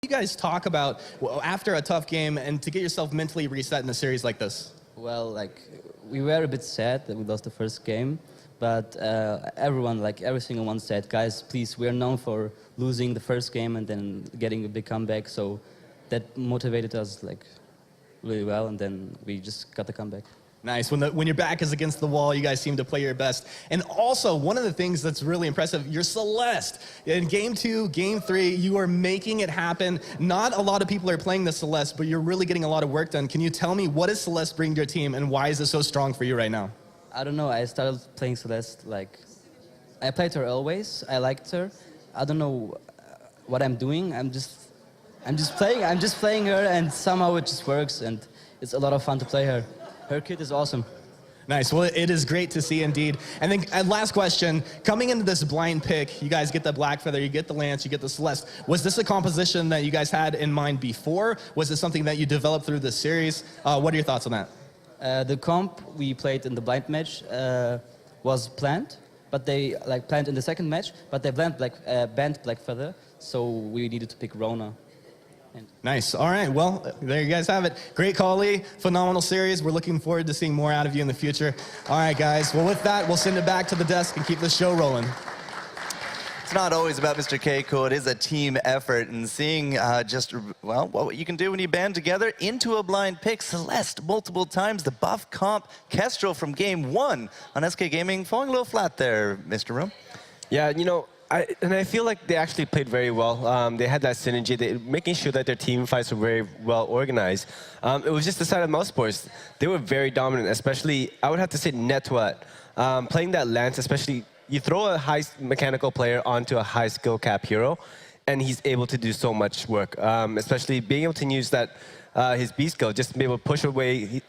you guys talk about after a tough game and to get yourself mentally reset in a series like this? Well, like, we were a bit sad that we lost the first game, but everyone, like every single one said, guys, please, we're known for losing the first game and then getting a big comeback, so that motivated us like really well, and then we just got the comeback. Nice. When your back is against the wall, you guys seem to play your best. And also, one of the things that's really impressive, you're Celeste. In Game 2, Game 3, you are making it happen. Not a lot of people are playing the Celeste, but you're really getting a lot of work done. Can you tell me, what does Celeste bring to your team, and why is it so strong for you right now? I don't know. I started playing Celeste, like, I played her always. I liked her. I don't know what I'm doing. I'm just playing her, and somehow it just works, and it's a lot of fun to play her. Her kit is awesome. Nice. Well, it is great to see indeed. And then last question, coming into this blind pick, you guys get the Black Feather, you get the Lance, you get the Celeste. Was this a composition that you guys had in mind before? Was it something that you developed through this series? What are your thoughts on that? The comp we played in the blind match was planned, but they planned in the second match, but they banned Black Feather, so we needed to pick Rona. Nice. All right. Well, there you guys have it. Great call, Lee. Phenomenal series. We're looking forward to seeing more out of you in the future. All right, guys. Well, with that, we'll send it back to the desk and keep the show rolling. It's not always about Mr. Keiko. It is a team effort, and seeing what you can do when you band together into a blind pick. Celeste multiple times, the buff comp, Kestrel from Game 1 on SK Gaming, falling a little flat there, Mr. Room. Yeah, you know, I feel like they actually played very well. They had that synergy, making sure that their team fights were very well organized. It was just the side of Mouse Sports. They were very dominant, especially, I would have to say, Netwat. Playing that Lance, especially, you throw a high mechanical player onto a high skill cap hero, and he's able to do so much work, especially being able to use that his B skill, just to be able to push away.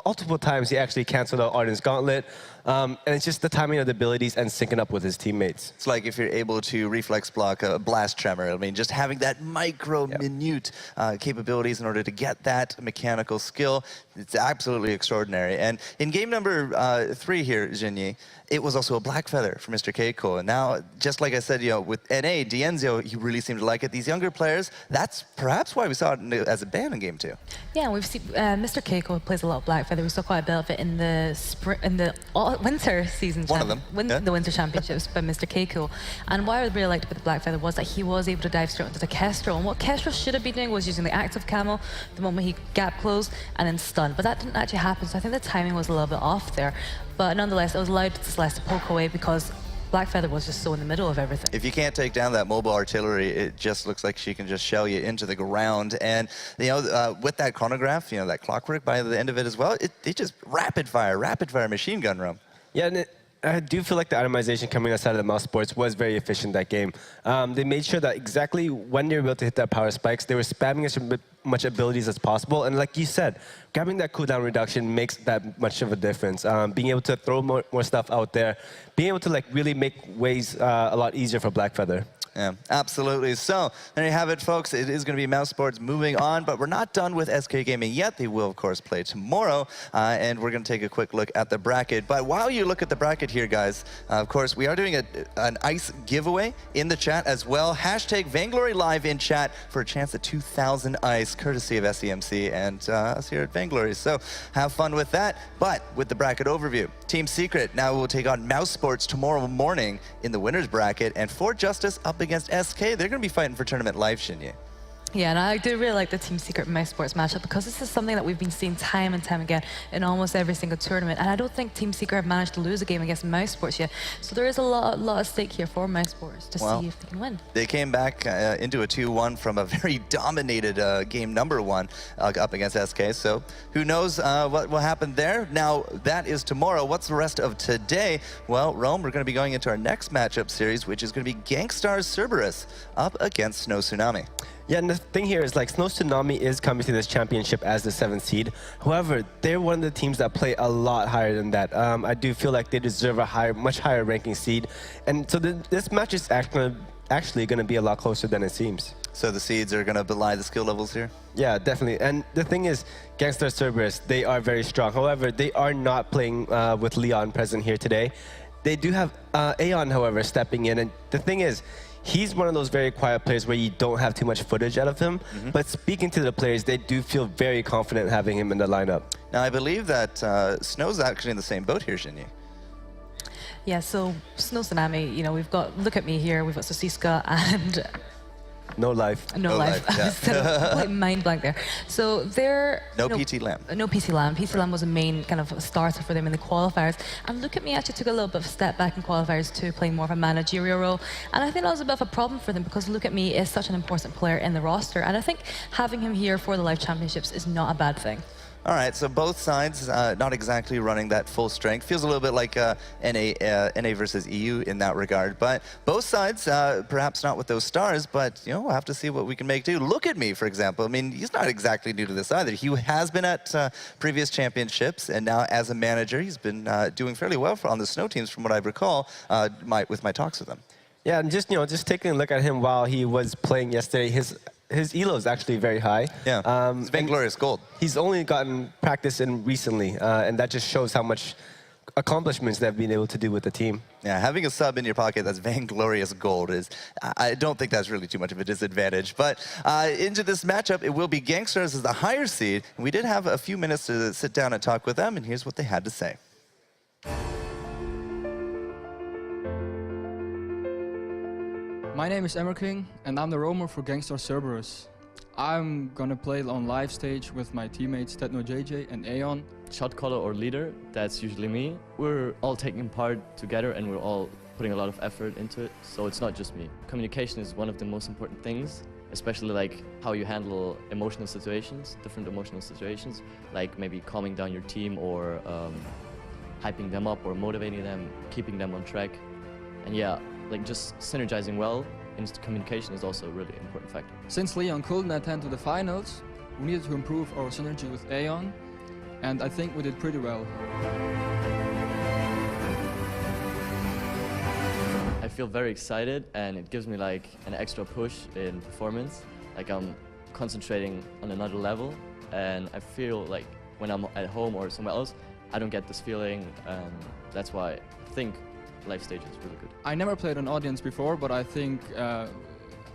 Multiple times he actually canceled out Arden's Gauntlet. And it's just the timing of the abilities and syncing up with his teammates. It's like if you're able to reflex block a blast tremor. I mean, just having that minute capabilities in order to get that mechanical skill, it's absolutely extraordinary. And in game number 3 here, Jinyi, it was also a Black Feather for Mr. Keiko. And now, just like I said, you know, with NA, Dienzio, he really seemed to like it. These younger players, that's perhaps why we saw it as a ban in game 2. Yeah, we've seen Mr. Keiko plays a lot of Black Feather. We saw quite a bit of it in the winter season. One of them. The winter championships by Mr. Keiko. And what I really liked about the Black Feather was that he was able to dive straight into the Kestrel. And what Kestrel should have been doing was using the active camo the moment he gap closed and then stunned. But that didn't actually happen, so I think the timing was a little bit off there. But nonetheless, it was allowed Celeste to poke away because Black Feather was just so in the middle of everything. If you can't take down that mobile artillery, it just looks like she can just shell you into the ground. And, you know, with that chronograph, you know, that clockwork by the end of it as well, it just rapid fire machine gun room. Yeah, and I do feel like the itemization coming outside of the Mouse Sports was very efficient that game. They made sure that exactly when they were able to hit that power spikes, they were spamming as much abilities as possible. And like you said, grabbing that cooldown reduction makes that much of a difference. Being able to throw more stuff out there, being able to like really make ways a lot easier for Black Feather. Yeah, absolutely. So there you have it, folks. It is going to be Mouse Sports moving on, but we're not done with SK Gaming yet. They will, of course, play tomorrow, and we're going to take a quick look at the bracket. But while you look at the bracket here, guys, of course, we are doing an ice giveaway in the chat as well. Hashtag Vainglory Live in chat for a chance at 2,000 ice, courtesy of SEMC and us here at Vainglory. So have fun with that. But with the bracket overview, Team Secret now will take on Mouse Sports tomorrow morning in the winners bracket, and For Justice up against SK. They're going to be fighting for tournament life, Shinye. Yeah, and I do really like the Team Secret Mouse Sports matchup because this is something that we've been seeing time and time again in almost every single tournament. And I don't think Team Secret have managed to lose a game against Mouse Sports yet. So there is a lot at stake here for Mouse Sports to see if they can win. They came back into a 2-1 from a very dominated game number 1 up against SK. So who knows what will happen there. Now, that is tomorrow. What's the rest of today? Well, Rome, we're going to be going into our next matchup series, which is going to be Gankstars Cerberus up against SNOW Tsunami. Yeah, and the thing here is like SNOW Tsunami is coming to this championship as the 7th seed. However, they're one of the teams that play a lot higher than that. I do feel like they deserve a much higher ranking seed. And so this match is actually going to be a lot closer than it seems. So the seeds are going to belie the skill levels here? Yeah, definitely. And the thing is, Gankstars Cerberus, they are very strong. However, they are not playing with Leon present here today. They do have Aeon, however, stepping in. And the thing is, he's one of those very quiet players where you don't have too much footage out of him. But speaking to the players, they do feel very confident having him in the lineup. Now, I believe that Snow's actually in the same boat here, Shinyi. Yeah, so SNOW Tsunami, you know, we've got, look at me here, we've got Sosiska and No life. No life. Yeah. Complete mind blank there. So they're No PT Lamb. No PT Lamb. PT Lamb was a main kind of starter for them in the qualifiers. And look at me actually took a little bit of a step back in qualifiers to playing more of a managerial role. And I think that was a bit of a problem for them because look at me is such an important player in the roster. And I think having him here for the Live Championships is not a bad thing. All right, so both sides not exactly running that full strength. Feels a little bit like NA versus EU in that regard. But both sides, perhaps not with those stars, but you know, we'll have to see what we can make do. Look at me, for example. I mean, he's not exactly new to this either. He has been at previous championships, and now as a manager, he's been doing fairly well on the Snow teams, from what I recall, with my talks with him. Yeah, and just taking a look at him while he was playing yesterday, his elo is actually very high. Yeah, it's Vainglory gold. He's only gotten practice in recently, and that just shows how much accomplishments they've been able to do with the team. Yeah, having a sub in your pocket that's Vainglory gold is, I don't think that's really too much of a disadvantage. But into this matchup, it will be Gankstars as the higher seed. And we did have a few minutes to sit down and talk with them, and here's what they had to say. My name is Emmer King, and I'm the roamer for Gankstars Cerberus. I'm gonna play on live stage with my teammates SNOW JJ and Aeon. Shot caller or leader, that's usually me. We're all taking part together and we're all putting a lot of effort into it, so it's not just me. Communication is one of the most important things, especially like how you handle emotional situations, different emotional situations, like maybe calming down your team or hyping them up or motivating them, keeping them on track. And yeah, like just synergizing well in communication is also a really important factor. Since Leon couldn't attend to the finals, we needed to improve our synergy with Aeon, and I think we did pretty well. I feel very excited and it gives me like an extra push in performance. Like I'm concentrating on another level and I feel like when I'm at home or somewhere else, I don't get this feeling, and that's why I think live stage is really good. I never played an audience before, but I think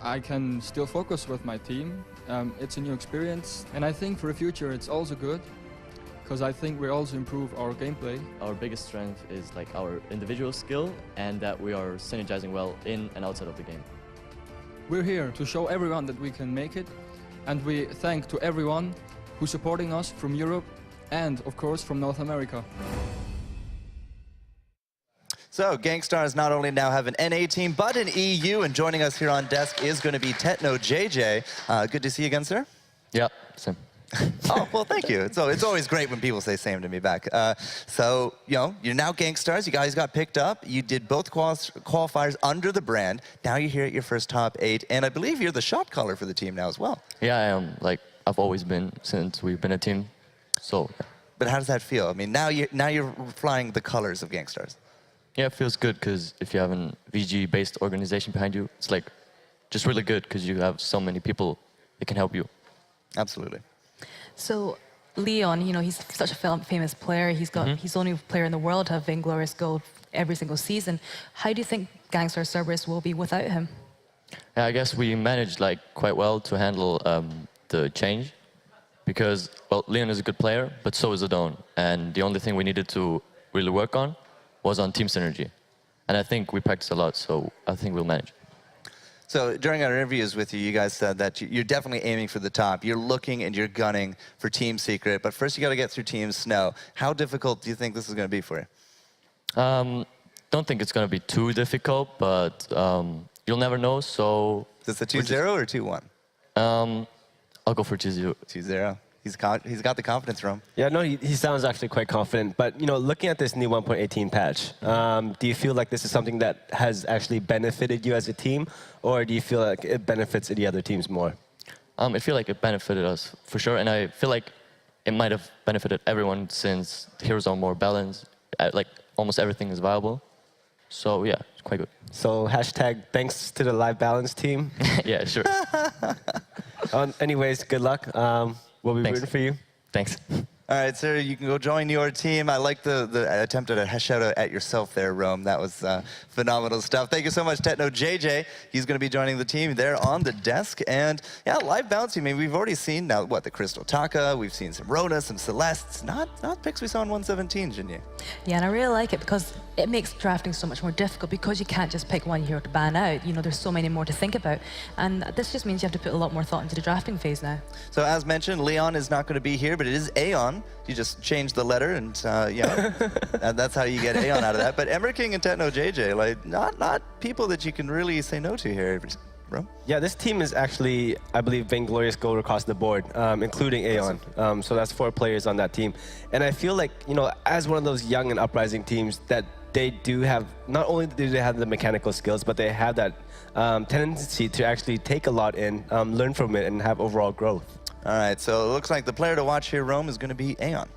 I can still focus with my team. It's a new experience, and I think for the future it's also good, because I think we also improve our gameplay. Our biggest strength is like our individual skill and that we are synergizing well in and outside of the game. We're here to show everyone that we can make it, and we thank to everyone who's supporting us from Europe and, of course, from North America. So Gankstars not only now have an NA team, but an EU, and joining us here on desk is going to be SNOW JJ. Good to see you again, sir. Yeah, same. Oh, well, thank you. It's always great when people say same to me back. So, you know, you're now Gankstars. You guys got picked up. You did both qualifiers under the brand. Now you're here at your first top 8, and I believe you're the shot caller for the team now as well. Yeah, I am. Like, I've always been since we've been a team, so yeah. But how does that feel? I mean, now you're flying the colors of Gankstars. Yeah, it feels good because if you have an VG-based organization behind you, it's like just really good because you have so many people that can help you. Absolutely. So Leon, you know, he's such a famous player. He's the only player in the world to have Vainglory gold every single season. How do you think Gankstars Cerberus will be without him? Yeah, I guess we managed like quite well to handle the change because, well, Leon is a good player, but so is Adon. And the only thing we needed to really work on was on team synergy. And I think we practiced a lot, so I think we'll manage. So during our interviews with you, you guys said that you're definitely aiming for the top. You're looking and you're gunning for Team Secret, but first you got to get through Team SNOW. How difficult do you think this is going to be for you? Don't think it's going to be too difficult, but you'll never know, so... Is this a 2-0 or 2-1? I'll go for 2-0. 2-0. He's got the confidence from. Yeah, no, he sounds actually quite confident. But, you know, looking at this new 1.18 patch, do you feel like this is something that has actually benefited you as a team, or do you feel like it benefits the other teams more? I feel like it benefited us, for sure, and I feel like it might have benefited everyone since the heroes are more balanced, like almost everything is viable. So, yeah, it's quite good. So, hashtag thanks to the Live Balance team. Yeah, sure. Anyways, good luck. We'll be rooting for you. Thanks. All right, sir, you can go join your team. I like the attempt at a shout out at yourself there, Rome. That was phenomenal stuff. Thank you so much, Techno JJ. He's going to be joining the team there on the desk. And yeah, live bouncing. I mean, we've already seen now, what, the Crystal Taka. We've seen some Rona, some Celestes. Not picks we saw in 117, Jinyu. Yeah, and I really like it because it makes drafting so much more difficult because you can't just pick one hero to ban out. You know, there's so many more to think about. And this just means you have to put a lot more thought into the drafting phase now. So as mentioned, Leon is not going to be here, but it is Aeon. You just change the letter and, yeah, that's how you get Aeon out of that. But Emmer King and Techno JJ, like, not people that you can really say no to here, bro. Yeah, this team is actually, I believe, Vainglorious gold across the board, including Aeon. So that's 4 players on that team. And I feel like, you know, as one of those young and uprising teams, that they do have, not only do they have the mechanical skills, but they have that tendency to actually take a lot in, learn from it, and have overall growth. All right, so it looks like the player to watch here, Rome, is going to be Aeon.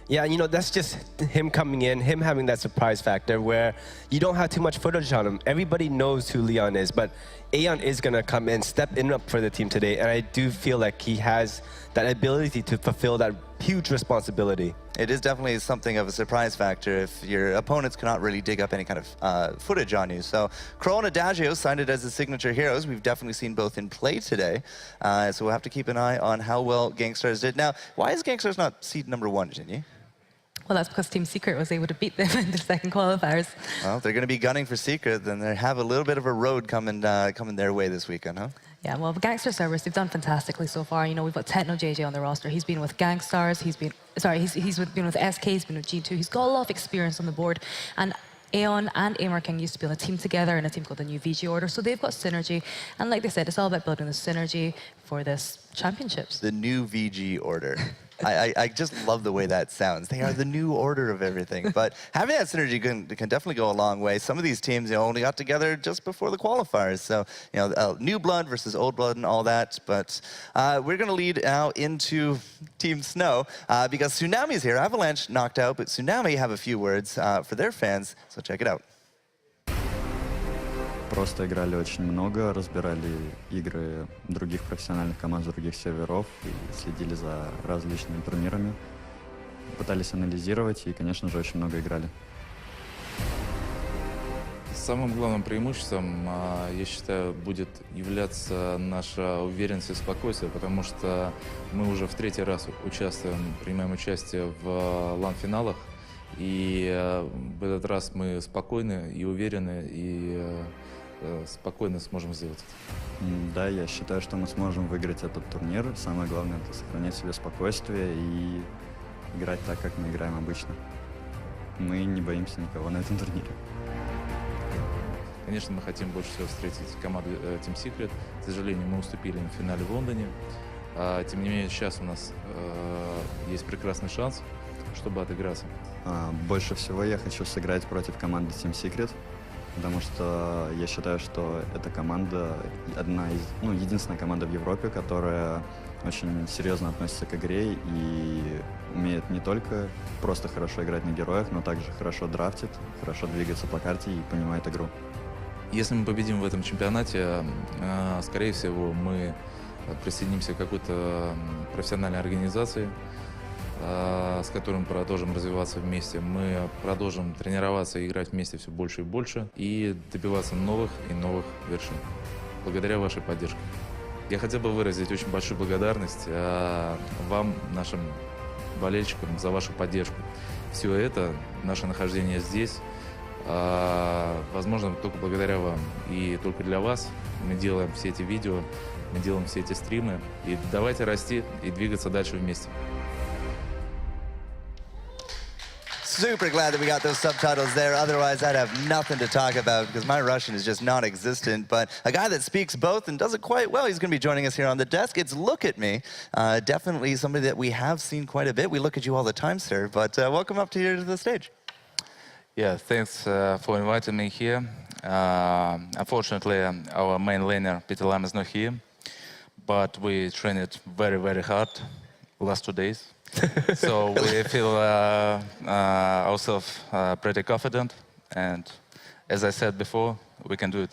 Yeah, you know, that's just him coming in, him having that surprise factor where you don't have too much footage on him. Everybody knows who Leon is, but Aeon is going to come in, step in up for the team today, and I do feel like he has that ability to fulfill that huge responsibility. It is definitely something of a surprise factor if your opponents cannot really dig up any kind of footage on you. So Kroll and Adagio signed it as the signature heroes. We've definitely seen both in play today. So we'll have to keep an eye on how well Gankstars did. Now, why is Gankstars not seed number 1, Jinyu? Well, that's because Team Secret was able to beat them in the second qualifiers. Well, if they're going to be gunning for Secret, then they have a little bit of a road coming their way this weekend, huh? Yeah, well, the Gankstars Cerberus, they've done fantastically so far. You know, we've got Techno JJ on the roster. He's been with Gankstars. He's been with SK. He's been with G2. He's got a lot of experience on the board. And Aeon and Emmer King used to be on a team together in a team called the New VG Order. So they've got synergy. And like they said, it's all about building the synergy for this championships. The New VG Order. I just love the way that sounds. They are the new order of everything. But having that synergy can definitely go a long way. Some of these teams, you know, only got together just before the qualifiers. So, you know, new blood versus old blood and all that. But we're going to lead now into Team Snow because Tsunami's here. Avalanche knocked out, but Tsunami have a few words for their fans. So check it out. Просто играли очень много, разбирали игры других профессиональных команд с других серверов и следили за различными турнирами, пытались анализировать и, конечно же, очень много играли. Самым главным преимуществом, я считаю, будет являться наша уверенность и спокойствие, потому что мы уже в 3-й раз принимаем участие в лан-финалах, и в этот раз мы спокойны и уверены, и спокойно сможем сделать это. Да, я считаю, что мы сможем выиграть этот турнир. Самое главное — это сохранять в себе спокойствие и играть так, как мы играем обычно. Мы не боимся никого на этом турнире. Конечно, мы хотим больше всего встретить команду Team Secret. К сожалению, мы уступили им в финале в Лондоне. Тем не менее, сейчас у нас есть прекрасный шанс, чтобы отыграться. Больше всего я хочу сыграть против команды Team Secret, потому что я считаю, что эта команда единственная команда в Европе, которая очень серьезно относится к игре и умеет не только просто хорошо играть на героях, но также хорошо драфтит, хорошо двигаться по карте и понимает игру. Если мы победим в этом чемпионате, скорее всего, мы присоединимся к какой-то профессиональной организации, с которым продолжим развиваться вместе. Мы продолжим тренироваться и играть вместе все больше и больше и добиваться новых и новых вершин. Благодаря вашей поддержке. Я хотел бы выразить очень большую благодарность вам, нашим болельщикам, за вашу поддержку. Все это, наше нахождение здесь, возможно, только благодаря вам. И только для вас мы делаем все эти видео, мы делаем все эти стримы. И давайте расти и двигаться дальше вместе. Super glad that we got those subtitles there. Otherwise, I'd have nothing to talk about because my Russian is just non-existent. But a guy that speaks both and does it quite well, he's going to be joining us here on the desk. It's Look at Me. Definitely somebody that we have seen quite a bit. We look at you all the time, sir. But welcome up to the stage. Yeah, thanks for inviting me here. Unfortunately, our main laner, Peter Lam, is not here. But we trained very, very hard last 2 days. So we feel ourselves pretty confident, and as I said before, we can do it.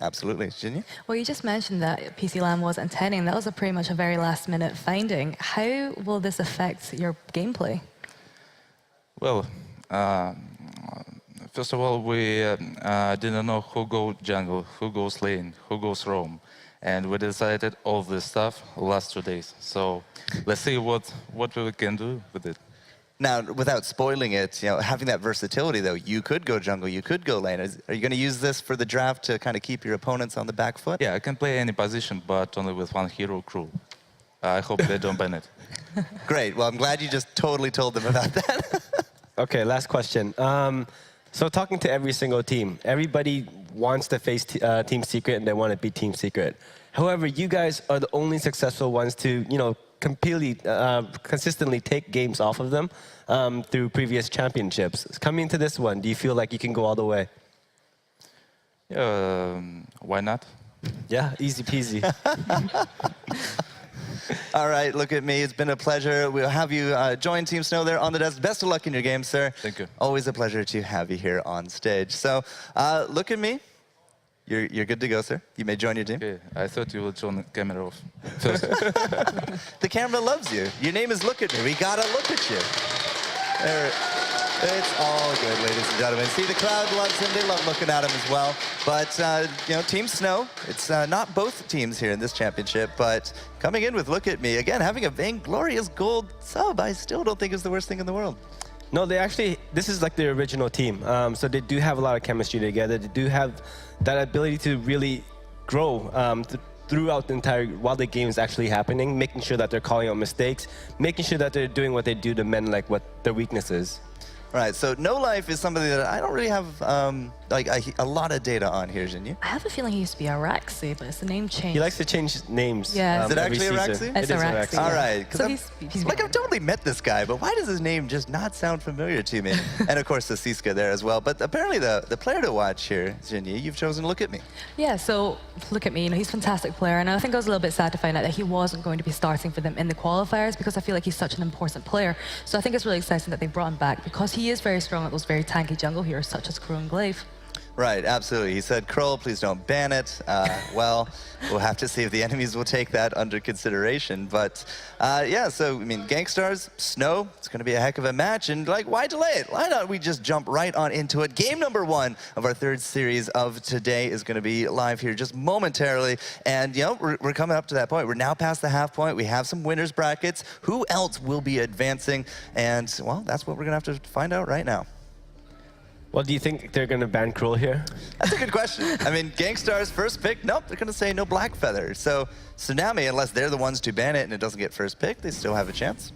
Absolutely. Jinyi? Well, you just mentioned that PC LAN was intending. That was a pretty much a very last-minute finding. How will this affect your gameplay? Well, first of all, we didn't know who goes jungle, who goes lane, who goes roam. And we decided all this stuff last 2 days. So let's see what we can do with it. Now, without spoiling it, having that versatility, though, you could go jungle, you could go lane. Are you going to use this for the draft to kind of keep your opponents on the back foot? Yeah, I can play any position, but only with one hero crew. I hope they don't ban it. Great. Well, I'm glad you just totally told them about that. Okay, last question. So talking to every single team, everybody wants to face Team Secret and they want to beat Team Secret. However, you guys are the only successful ones to, completely, consistently take games off of them through previous championships. Coming into this one, do you feel like you can go all the way? Why not? Yeah, easy peasy. All right, look at me. It's been a pleasure. We'll have you join Team Snow there on the desk. Best of luck in your game, sir. Thank you. Always a pleasure to have you here on stage. So look at me. You're good to go, sir. You may join your team. Okay, I thought you would turn the camera off first. The camera loves you. Your name is Look at Me. We gotta look at you. It's all good, ladies and gentlemen. See, the crowd loves him. They love looking at him as well. But, Team Snow, it's not both teams here in this championship, but coming in with Look at Me, again, having a vainglorious gold sub, I still don't think is the worst thing in the world. No, this is like the original team. So they do have a lot of chemistry together. They do have that ability to really grow throughout the entire, while the game is actually happening, making sure that they're calling out mistakes, making sure that they're doing what they do to mend like what their weakness is. Right, so No Life is somebody that I don't really have a lot of data on here, Jinyi. I have a feeling he used to be Araxi, but it's the name changed. He likes to change names. Yeah. Is it every actually season. Araxi? It's Araxi. All yeah. right, So because he's I've totally met this guy, but why does his name just not sound familiar to me? And of course, the Siska there as well. But apparently the player to watch here, Jinyi, you've chosen Look at Me. Yeah, so Look at Me, he's a fantastic player, and I think I was a little bit sad to find out that he wasn't going to be starting for them in the qualifiers because I feel like he's such an important player. So I think it's really exciting that they brought him back because he is very strong at those very tanky jungle heroes such as Crow and Glaive. Right, absolutely. He said, Kroll, please don't ban it. Well, we'll have to see if the enemies will take that under consideration. But yeah, so, Gankstars, Snow, it's going to be a heck of a match. And, why delay it? Why not we just jump right on into it? Game number 1 of our 3rd series of today is going to be live here just momentarily. And, we're coming up to that point. We're now past the half point. We have some winners brackets. Who else will be advancing? And, well, that's what we're going to have to find out right now. Well, do you think they're going to ban Cruel here? That's a good question. Gankstars first pick, nope, they're going to say no Black Feather. So Tsunami, unless they're the ones to ban it and it doesn't get first pick, they still have a chance.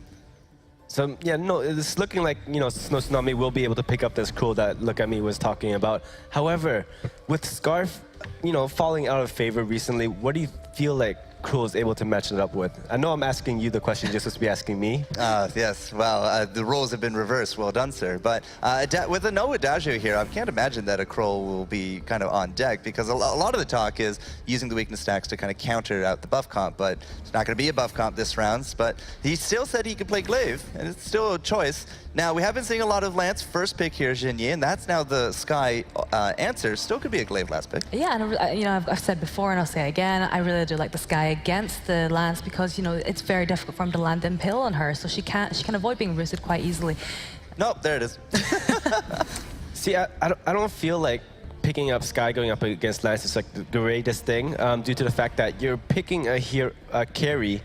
So, yeah, no, it's looking like, SNOW Tsunami will be able to pick up this Cruel that Look at Me was talking about. However, with Scarf, falling out of favor recently, what do you feel like Cruel is able to match it up with? I know I'm asking you the question just to be asking me. Yes, well, the roles have been reversed. Well done, sir. But with a no Adagio here, I can't imagine that a Kroll will be kind of on deck because a lot of the talk is using the weakness stacks to kind of counter out the buff comp, but it's not going to be a buff comp this round. But he still said he could play Glaive, and it's still a choice. Now, we have been seeing a lot of Lance first pick here, Jinyi, and that's now the Sky answer. Still could be a Glaive last pick. Yeah, and I've said before and I'll say again, I really do like the Sky against the Lance because it's very difficult for him to land Impale on her, so she can avoid being rooted quite easily. Nope, there it is. See, I don't feel like picking up Sky going up against Lance is like the greatest thing due to the fact that you're picking a carry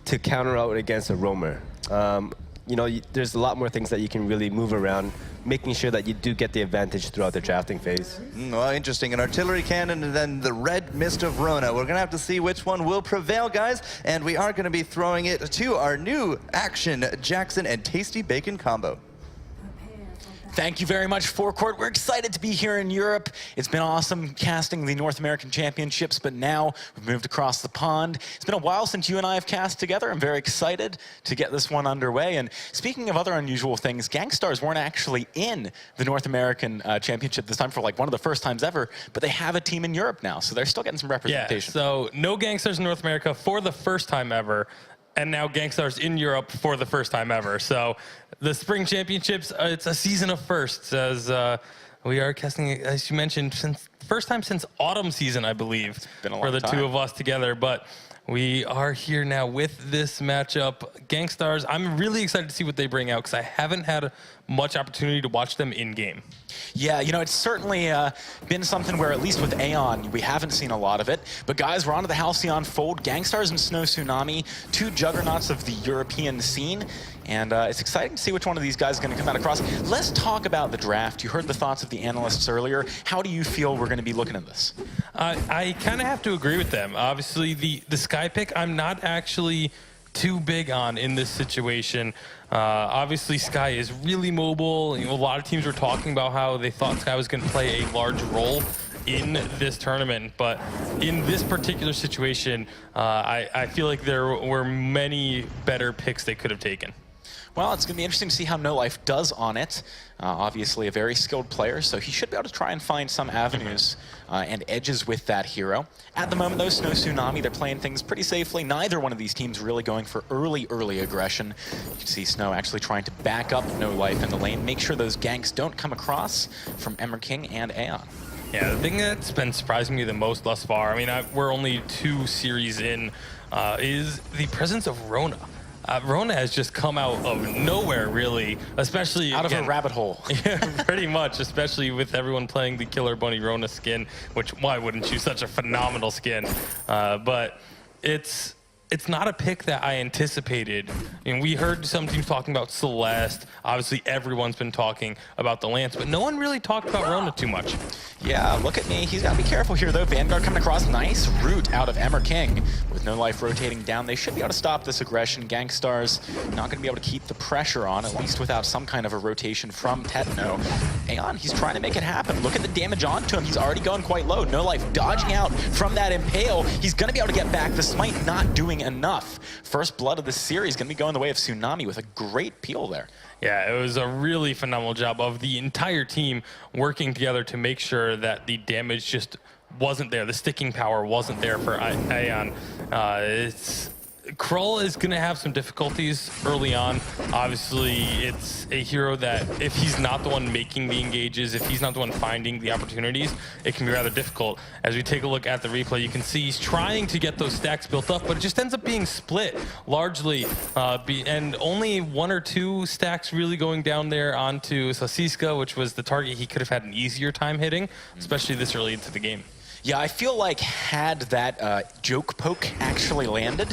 to counter out against a roamer. There's a lot more things that you can really move around, making sure that you do get the advantage throughout the drafting phase. Well, interesting. An artillery cannon and then the red mist of Rona. We're going to have to see which one will prevail, guys. And we are going to be throwing it to our new Action Jackson and Tasty Bacon combo. Thank you very much, Forecourt. We're excited to be here in Europe. It's been awesome casting the North American Championships, but now we've moved across the pond. It's been a while since you and I have cast together. I'm very excited to get this one underway. And speaking of other unusual things, Gankstars weren't actually in the North American Championship this time for one of the first times ever, but they have a team in Europe now, so they're still getting some representation. Yeah, so no Gankstars in North America for the first time ever, and now Gankstars in Europe for the first time ever. So the Spring Championships, it's a season of firsts, as We are casting, as you mentioned, since first time since autumn season, I believe, been a long for the time. two of us together. But we are here now with this matchup. Gankstars, I'm really excited to see what they bring out because I haven't had much opportunity to watch them in game. Yeah, you know, it's certainly been something where, at least with Aeon, we haven't seen a lot of it. But guys, we're on to the Halcyon Fold. Gankstars and SNOW Tsunami, two juggernauts of the European scene. And it's exciting to see which one of these guys is going to come out across. Let's talk about the draft. You heard the thoughts of the analysts earlier. How do you feel we're going to be looking at this? I kind of have to agree with them. Obviously, the Sky pick, I'm not actually too big on in this situation. Obviously, Sky is really mobile. You know, a lot of teams were talking about how they thought Sky was going to play a large role in this tournament, but in this particular situation, I feel like there were many better picks they could have taken. Well, it's going to be interesting to see how No Life does on it. Obviously a very skilled player, so he should be able to try and find some avenues and edges with that hero. At the moment, though, SNOW Tsunami, they're playing things pretty safely. Neither one of these teams really going for early aggression. You can see SNOW actually trying to back up No Life in the lane, make sure those ganks don't come across from Emmer King and Aeon. Yeah, the thing that's been surprising me the most thus far, I mean, we're only 2 series in, is the presence of Rona. Rona has just come out of nowhere, really, especially out of a rabbit hole. Yeah, pretty much, especially with everyone playing the Killer Bunny Rona skin, which, why wouldn't you? Such a phenomenal skin. But it's not a pick that I anticipated. And we heard some teams talking about Celeste. Obviously, everyone's been talking about the Lance, but no one really talked about Rona too much. Yeah, look at me. He's got to be careful here, though. Vanguard coming across. Nice route out of Emmer King. With No Life rotating down, they should be able to stop this aggression. Gankstars not going to be able to keep the pressure on, at least without some kind of a rotation from Tetno. Aeon, he's trying to make it happen. Look at the damage onto him. He's already going quite low. No Life dodging out from that Impale. He's going to be able to get back. The Smite not doing enough. First blood of the series going to be going the way of Tsunami with a great peel there. Yeah, it was a really phenomenal job of the entire team working together to make sure that the damage just wasn't there. The sticking power wasn't there for Aeon. Krull is going to have some difficulties early on. Obviously, it's a hero that if he's not the one making the engages, if he's not the one finding the opportunities, it can be rather difficult. As we take a look at the replay, you can see he's trying to get those stacks built up, but it just ends up being split largely, and only 1 or 2 stacks really going down there onto Sasiska, which was the target he could have had an easier time hitting, especially this early into the game. Yeah, I feel like had that joke poke actually landed,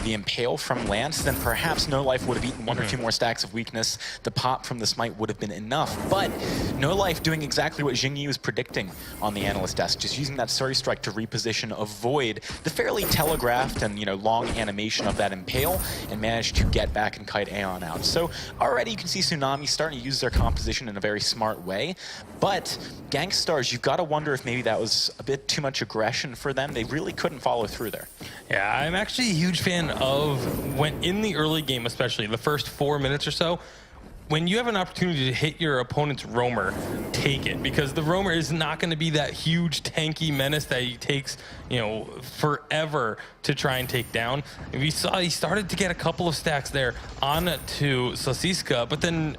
the Impale from Lance, then perhaps No Life would have eaten 1 or 2 more stacks of weakness. The pop from the Smite would have been enough. But No Life doing exactly what Jingyi was predicting on the analyst desk, just using that Surrey Strike to reposition, avoid the fairly telegraphed and long animation of that Impale, and managed to get back and kite Aeon out. So already you can see Tsunami starting to use their composition in a very smart way. But Gankstars, you've got to wonder if maybe that was a bit too much aggression for them. They really couldn't follow through there. Yeah, I'm actually a huge fan of when in the early game, especially the first 4 minutes or so, when you have an opportunity to hit your opponent's roamer, take it, because the roamer is not going to be that huge tanky menace that he takes, forever to try and take down. And we saw he started to get a couple of stacks there on to Sasiska, but then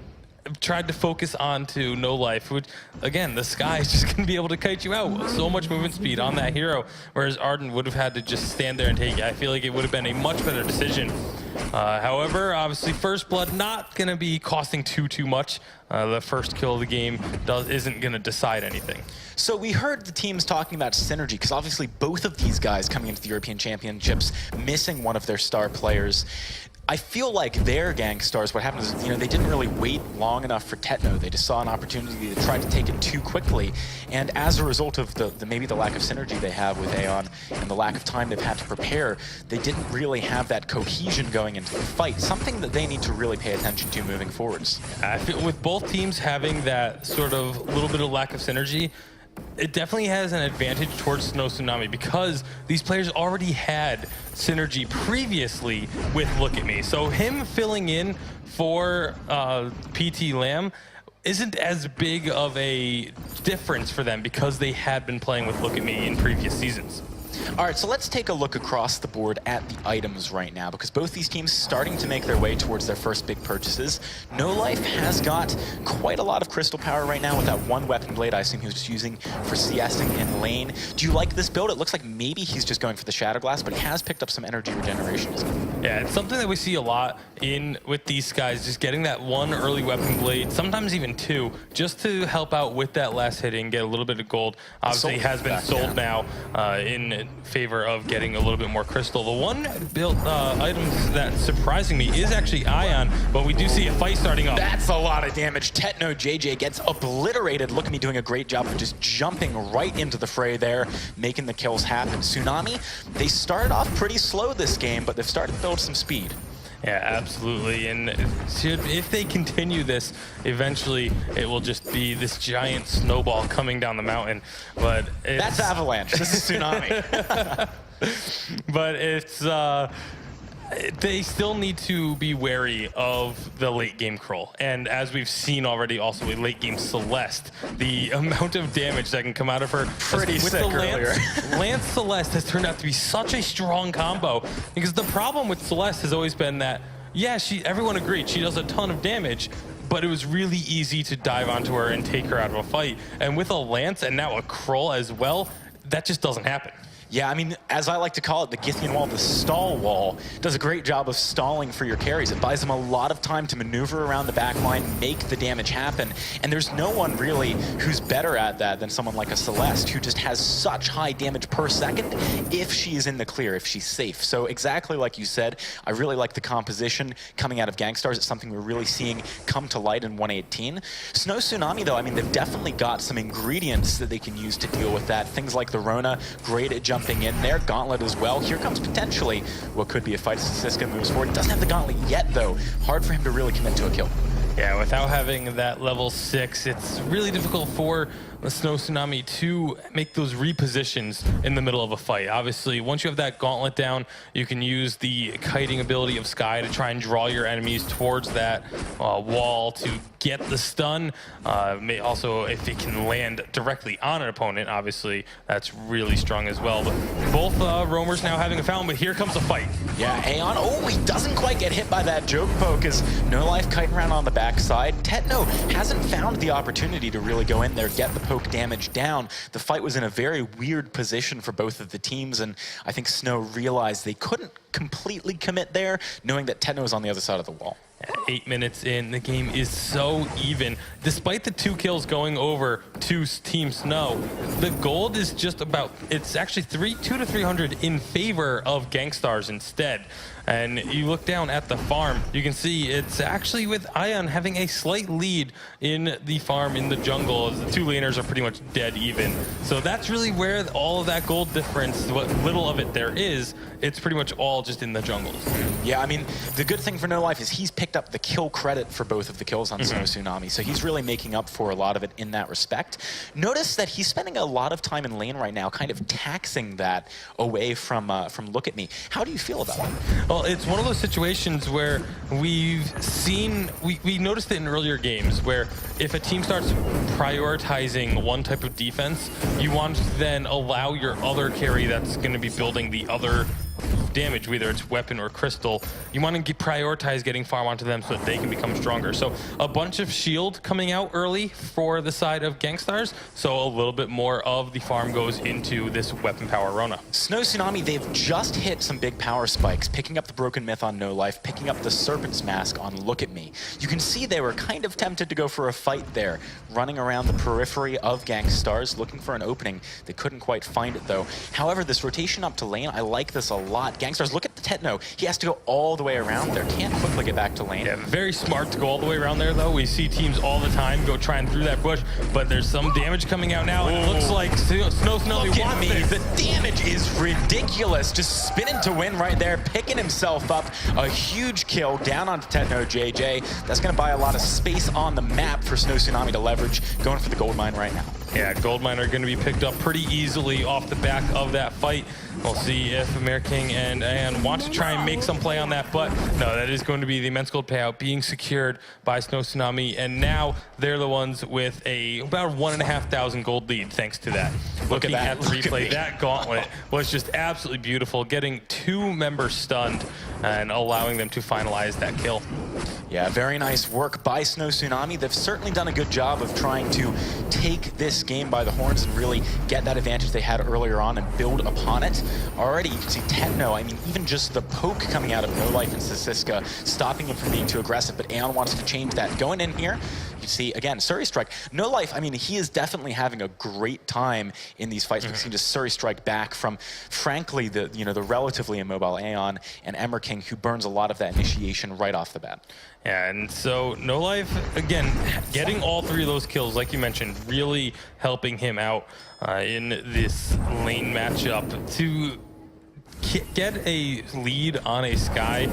tried to focus on to No Life, which, again, the Sky is just going to be able to kite you out. So much movement speed on that hero, whereas Arden would have had to just stand there and take it. I feel like it would have been a much better decision. However, obviously, first blood not going to be costing too much. The first kill of the game isn't going to decide anything. So we heard the teams talking about synergy, because obviously both of these guys coming into the European Championships, missing one of their star players. I feel like their Gankstars, what happened is, they didn't really wait long enough for Tetno. They just saw an opportunity to try to take it too quickly. And as a result of maybe the lack of synergy they have with Aeon and the lack of time they've had to prepare, they didn't really have that cohesion going into the fight, something that they need to really pay attention to moving forwards. I feel with both teams having that sort of little bit of lack of synergy, it definitely has an advantage towards SNOW Tsunami because these players already had synergy previously with Look At Me. So him filling in for PT Lamb isn't as big of a difference for them because they had been playing with Look At Me in previous seasons. All right, so let's take a look across the board at the items right now, because both these teams starting to make their way towards their first big purchases. No Life has got quite a lot of crystal power right now with that one weapon blade I assume he was using for CSing in lane. Do you like this build? It looks like maybe he's just going for the Shadow Glass, but he has picked up some energy regeneration as well. Yeah, it's something that we see a lot with these guys, just getting that one early weapon blade, sometimes even two, just to help out with that last hit and get a little bit of gold. Obviously, has been sold now in favor of getting a little bit more crystal. The one built items that's surprising me is actually Ion, but we do see a fight starting up. That's a lot of damage. Techno JJ gets obliterated. Look at me doing a great job of just jumping right into the fray there, making the kills happen. Tsunami, they started off pretty slow this game, but they've started to build some speed. Yeah, absolutely. And if they continue this, eventually it will just be this giant snowball coming down the mountain. But that's Avalanche. This is Tsunami. But it's they still need to be wary of the late game Kroll. And as we've seen already also with late game Celeste, the amount of damage that can come out of her pretty sick earlier. Lance Celeste has turned out to be such a strong combo, because the problem with Celeste has always been that, yeah, everyone agreed she does a ton of damage, but it was really easy to dive onto her and take her out of a fight. And with a Lance and now a Kroll as well, that just doesn't happen. Yeah, I mean, as I like to call it, the Githyan wall, the stall wall, does a great job of stalling for your carries. It buys them a lot of time to maneuver around the back line, make the damage happen. And there's no one really who's better at that than someone like a Celeste, who just has such high damage per second if she is in the clear, if she's safe. So exactly like you said, I really like the composition coming out of Gankstars. It's something we're really seeing come to light in 118. SNOW Tsunami, though, I mean, they've definitely got some ingredients that they can use to deal with that. Things like the Rona, great at jumping in there. Gauntlet as well. Here comes potentially what could be a fight as Siska moves forward. Doesn't have the Gauntlet yet, though. Hard for him to really commit to a kill. Yeah, without having that level 6, it's really difficult for the SNOW Tsunami to make those repositions in the middle of a fight. Obviously, once you have that Gauntlet down, you can use the kiting ability of Skye to try and draw your enemies towards that wall to get the stun. Also, if it can land directly on an opponent, obviously, that's really strong as well. But both roamers now having a fountain, but here comes a fight. Yeah, Aeon, oh, he doesn't quite get hit by that joke poke as No Life kiting around on the backside. Techno hasn't found the opportunity to really go in there, get the poke damage down. The fight was in a very weird position for both of the teams, and I think SNOW realized they couldn't completely commit there, knowing that Techno is on the other side of the wall. 8 minutes in, the game is so even. Despite the 2 kills going over to Team SNOW, the gold is just about, it's actually 200 to 300 in favor of Gankstars instead. And you look down at the farm, you can see it's actually with Ion having a slight lead in the farm in the jungle, as the 2 laners are pretty much dead even. So that's really where all of that gold difference, what little of it there is, it's pretty much all just in the jungles. Yeah, I mean, the good thing for No Life is he's picked up the kill credit for both of the kills on SNOW Tsunami, so he's really making up for a lot of it in that respect. Notice that he's spending a lot of time in lane right now, kind of taxing that away from Look At Me. How do you feel about it? Well, it's one of those situations where we've seen, we noticed it in earlier games, where if a team starts prioritizing one type of defense, you want to then allow your other carry that's going to be building the other damage, whether it's weapon or crystal, you want to prioritize getting farm onto them so that they can become stronger. So a bunch of shield coming out early for the side of Gankstars, so a little bit more of the farm goes into this weapon power Rona. SNOW Tsunami, they've just hit some big power spikes, picking up the Broken Myth on No Life, picking up the Serpent's Mask on Look At Me. You can see they were kind of tempted to go for a fight there, running around the periphery of Gankstars, looking for an opening. They couldn't quite find it though. However, this rotation up to lane, I like this a lot. Gankstars, look at the Techno. He has to go all the way around there. Can't quickly get back to lane. Yeah, very smart to go all the way around there, though. We see teams all the time go try and through that bush, but there's some damage coming out now, and it looks like SNOW Tsunami wants this. The damage is ridiculous. Just spinning to win right there, picking himself up. A huge kill down onto Techno JJ. That's going to buy a lot of space on the map for SNOW Tsunami to leverage, going for the gold mine right now. Yeah, Goldmine are going to be picked up pretty easily off the back of that fight. We'll see if Ameriking and Aeon want to try and make some play on that, but no, that is going to be the immense gold payout being secured by SNOW Tsunami, and now they're the ones with about 1,500 gold lead thanks to that. Looking at the replay, that gauntlet was just absolutely beautiful, getting 2 members stunned and allowing them to finalize that kill. Yeah, very nice work by SNOW Tsunami. They've certainly done a good job of trying to take this game by the horns and really get that advantage they had earlier on and build upon it. Already, you can see Techno, I mean, even just the poke coming out of No Life and Sasiska, stopping him from being too aggressive, but Aeon wants to change that. Going in here, you see, again, Surrey Strike. No Life, I mean, he is definitely having a great time in these fights because he just Surrey Strike back from, frankly, the relatively immobile Aeon and Emmerking, who burns a lot of that initiation right off the bat. Yeah, and so No Life, again, getting all 3 of those kills, like you mentioned, really helping him out in this lane matchup to get a lead on a Sky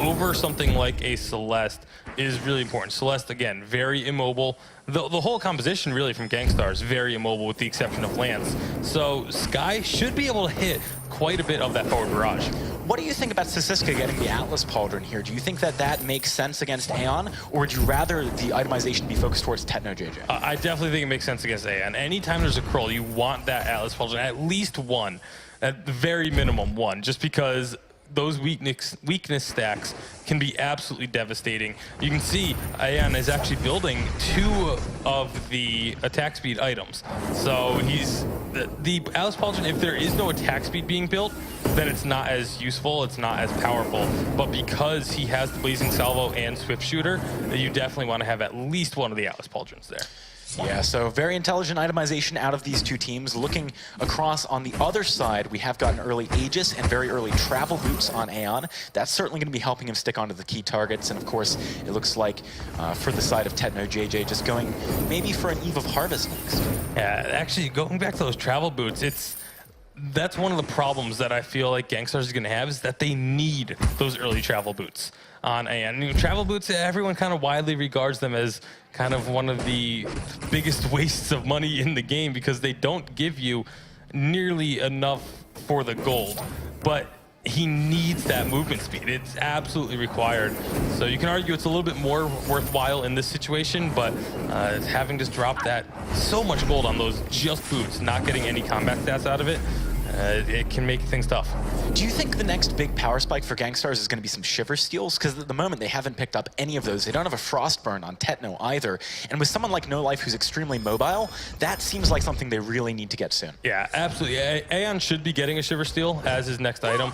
over something like a Celeste is really important. Celeste, again, very immobile. The whole composition really from Gankstars, very immobile with the exception of Lance. So Sky should be able to hit quite a bit of that forward barrage. What do you think about Sasiska getting the Atlas Pauldron here? Do you think that that makes sense against Aeon, or would you rather the itemization be focused towards Techno JJ? I definitely think it makes sense against Aeon. Anytime there's a Krull, you want that Atlas Pauldron, at least 1, at the very minimum 1, just because those weakness stacks can be absolutely devastating. You can see Aeon is actually building 2 of the attack speed items. So he's the Atlas Pauldron, if there is no attack speed being built, then it's not as useful, it's not as powerful. But because he has the Blazing Salvo and Swift Shooter, you definitely want to have at least 1 of the Atlas Pauldrons there. Yeah, so very intelligent itemization out of these 2 teams. Looking across on the other side, we have got an early Aegis and very early Travel Boots on Aeon. That's certainly going to be helping him stick onto the key targets. And of course, it looks like for the side of Techno JJ, just going maybe for an Eve of Harvest next. Yeah, actually, going back to those Travel Boots, that's one of the problems that I feel like Gankstars is going to have, is that they need those early Travel Boots on Aeon. Travel Boots, everyone kind of widely regards them as kind of one of the biggest wastes of money in the game because they don't give you nearly enough for the gold. But he needs that movement speed. It's absolutely required. So you can argue it's a little bit more worthwhile in this situation, but having just dropped that so much gold on those just boots, not getting any combat stats out of it, it can make things tough. Do you think the next big power spike for Gankstars is going to be some Shiver Steals? Because at the moment, they haven't picked up any of those. They don't have a Frostburn on Techno either. And with someone like No Life who's extremely mobile, that seems like something they really need to get soon. Yeah, absolutely. Aeon should be getting a Shiver Steal as his next item.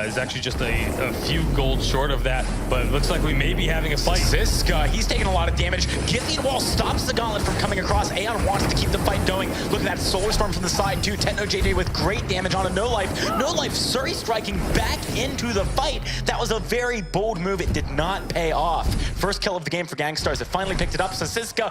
Is actually just a few gold short of that, but it looks like we may be having a fight. Ziska, he's taking a lot of damage. Githian Wall stops the gauntlet from coming across. Aeon wants to keep the fight going. Look at that Solar Storm from the side too. Techno JJ with great damage on a No Life. No Life Surrey striking back into the fight. That was a very bold move. It did not pay off. First kill of the game for Gankstars. It finally picked it up. Sasiska,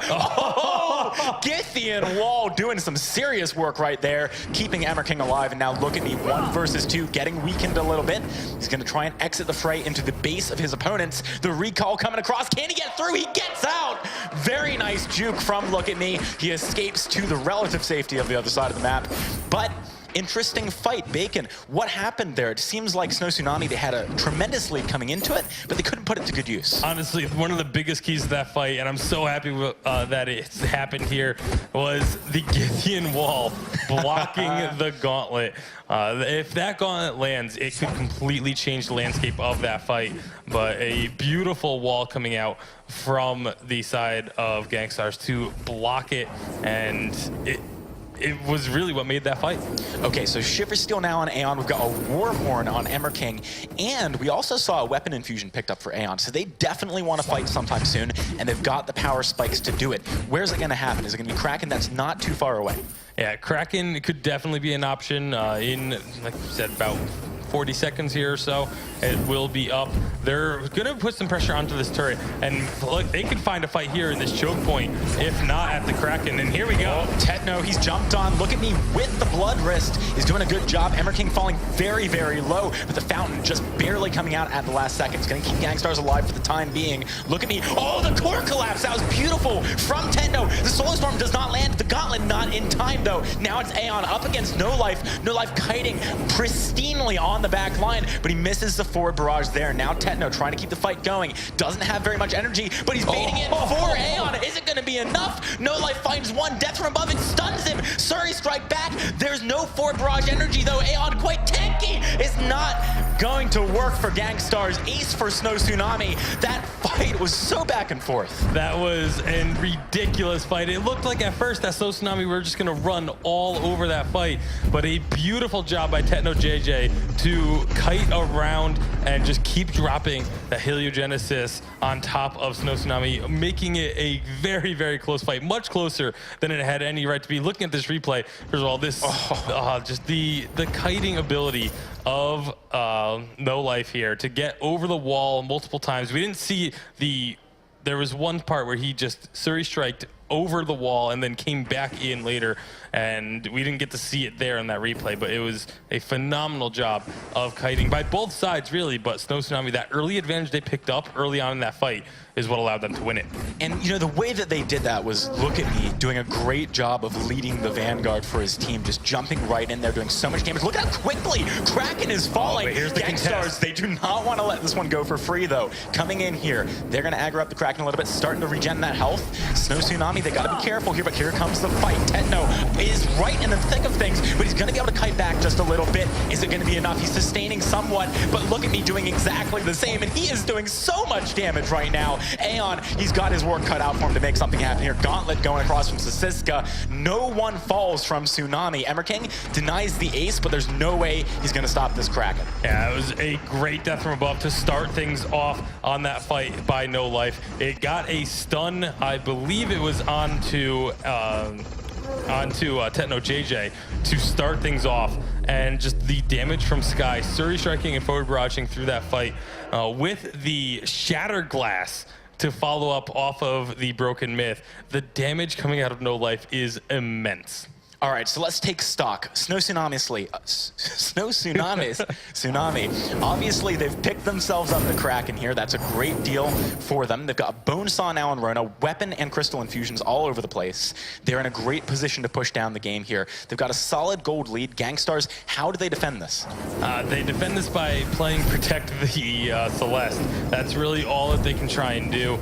Githian Wall doing some serious work right there, keeping Emmerking alive. And now look at me, 1 versus 2, getting weakened a little bit. He's going to try and exit the fray into the base of his opponents. The recall coming across. Can he get through? He gets out. Very nice juke from Look at Me. He escapes to the relative safety of the other side of the map. But interesting fight. Bacon, what happened there? It seems like SNOW Tsunami, they had a tremendous lead coming into it, but they couldn't put it to good use. Honestly, one of the biggest keys to that fight, and I'm so happy that it's happened here, was the Githian Wall blocking the gauntlet. If that gauntlet lands, it could completely change the landscape of that fight. But a beautiful wall coming out from the side of Gankstars to block it, and it was really what made that fight. Okay, so Shiver Steel now on Aeon. We've got a Warhorn on Emmerking, and we also saw a weapon infusion picked up for Aeon. So they definitely want to fight sometime soon, and they've got the power spikes to do it. Where's it going to happen? Is it going to be Kraken? That's not too far away. Yeah, Kraken could definitely be an option in, like you said, about 40 seconds here or so, it will be up. They're going to put some pressure onto this turret, and look, they could find a fight here in this choke point, if not at the Kraken. And here we go. Techno, he's jumped on. Look at me with the blood wrist. He's doing a good job. King falling very, very low, but the fountain just barely coming out at the last second. It's going to keep Gankstars alive for the time being. Look at me. Oh, the core collapse. That was beautiful from Techno. The Solar Storm does not land. The Gauntlet not in time, though. Now it's Aeon up against No Life. No Life kiting pristinely on the back line, but he misses the forward barrage there. Now Techno trying to keep the fight going. Doesn't have very much energy, but he's baiting it for Aeon. Is it going to be enough? No Life finds one. Death from above and stuns him. Surrey strike back. There's no forward barrage energy, though. Aeon quite tanky. It's not going to work for Gankstars. Ace for SNOW Tsunami. That fight was so back and forth. That was a ridiculous fight. It looked like at first that SNOW Tsunami were just going to run all over that fight, but a beautiful job by Techno JJ to kite around and just keep dropping the Heliogenesis on top of SNOW Tsunami, making it a very, very close fight, much closer than it had any right to be. Looking at this replay, first of all, this just the kiting ability of No Life here to get over the wall multiple times. We didn't see there was one part where he just Surrey striked over the wall and then came back in later, and we didn't get to see it there in that replay, but it was a phenomenal job of kiting by both sides, really. But SNOW Tsunami, that early advantage they picked up early on in that fight is what allowed them to win it. And, you know, the way that they did that was, look at me, doing a great job of leading the Vanguard for his team, just jumping right in there, doing so much damage. Look at how quickly Kraken is falling. Here's the Gankstars, they do not want to let this one go for free, though. Coming in here, they're going to aggro up the Kraken a little bit, starting to regen that health. SNOW Tsunami, they got to be careful here, but here comes the fight. Techno is right in the thick of things, but he's going to be able to kite back just a little bit. Is it going to be enough? He's sustaining somewhat, but look at me doing exactly the same, and he is doing so much damage right now. Aeon, he's got his work cut out for him to make something happen here. Gauntlet going across from Sisiska. No one falls from Tsunami. King denies the ace, but there's no way he's going to stop this Kraken. Yeah, it was a great death from above to start things off on that fight by No Life. It got a stun, I believe it was onto Techno JJ to start things off, and just the damage from Sky, Surrey striking and forward barraging through that fight with the Shattered Glass to follow up off of the Broken Myth. The damage coming out of No Life is immense. All right, so let's take stock. SNOW Tsunami. Obviously, they've picked themselves up the Kraken here. That's a great deal for them. They've got Bonesaw now on Rona, weapon and crystal infusions all over the place. They're in a great position to push down the game here. They've got a solid gold lead. Gankstars, how do they defend this? They defend this by playing Protect the Celeste. That's really all that they can try and do.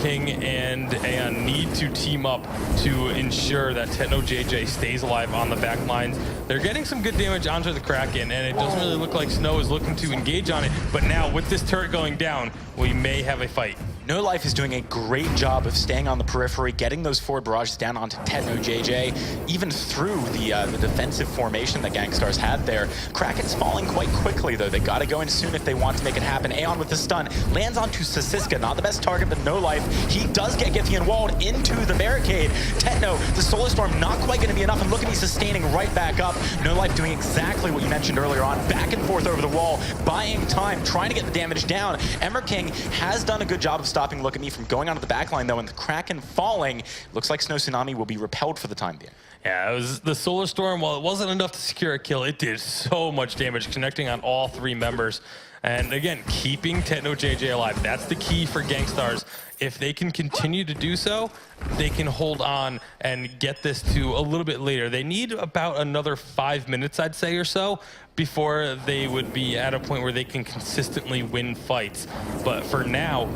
King and Aeon need to team up to ensure that Techno JJ stays alive on the back lines. They're getting some good damage onto the Kraken, and it doesn't really look like SNOW is looking to engage on it. But now, with this turret going down, we may have a fight. No Life is doing a great job of staying on the periphery, getting those forward barrages down onto Techno JJ, even through the defensive formation that Gankstars had there. Kraken's falling quite quickly, though. They got to go in soon if they want to make it happen. Aeon with the stun lands onto Sisiska, not the best target, but No Life. He does get Githian walled into the barricade. Techno, the Solar Storm, not quite going to be enough, and look at me sustaining right back up. No Life doing exactly what you mentioned earlier on, back and forth over the wall, buying time, trying to get the damage down. King has done a good job of stopping Look at Me from going onto the backline, though, and the Kraken falling. Looks like SNOW Tsunami will be repelled for the time being. Yeah, it was the Solar Storm. While it wasn't enough to secure a kill, it did so much damage, connecting on all three members. And again, keeping Techno JJ alive. That's the key for Gankstars. If they can continue to do so, they can hold on and get this to a little bit later. They need about another 5 minutes, I'd say, or so, before they would be at a point where they can consistently win fights. But for now,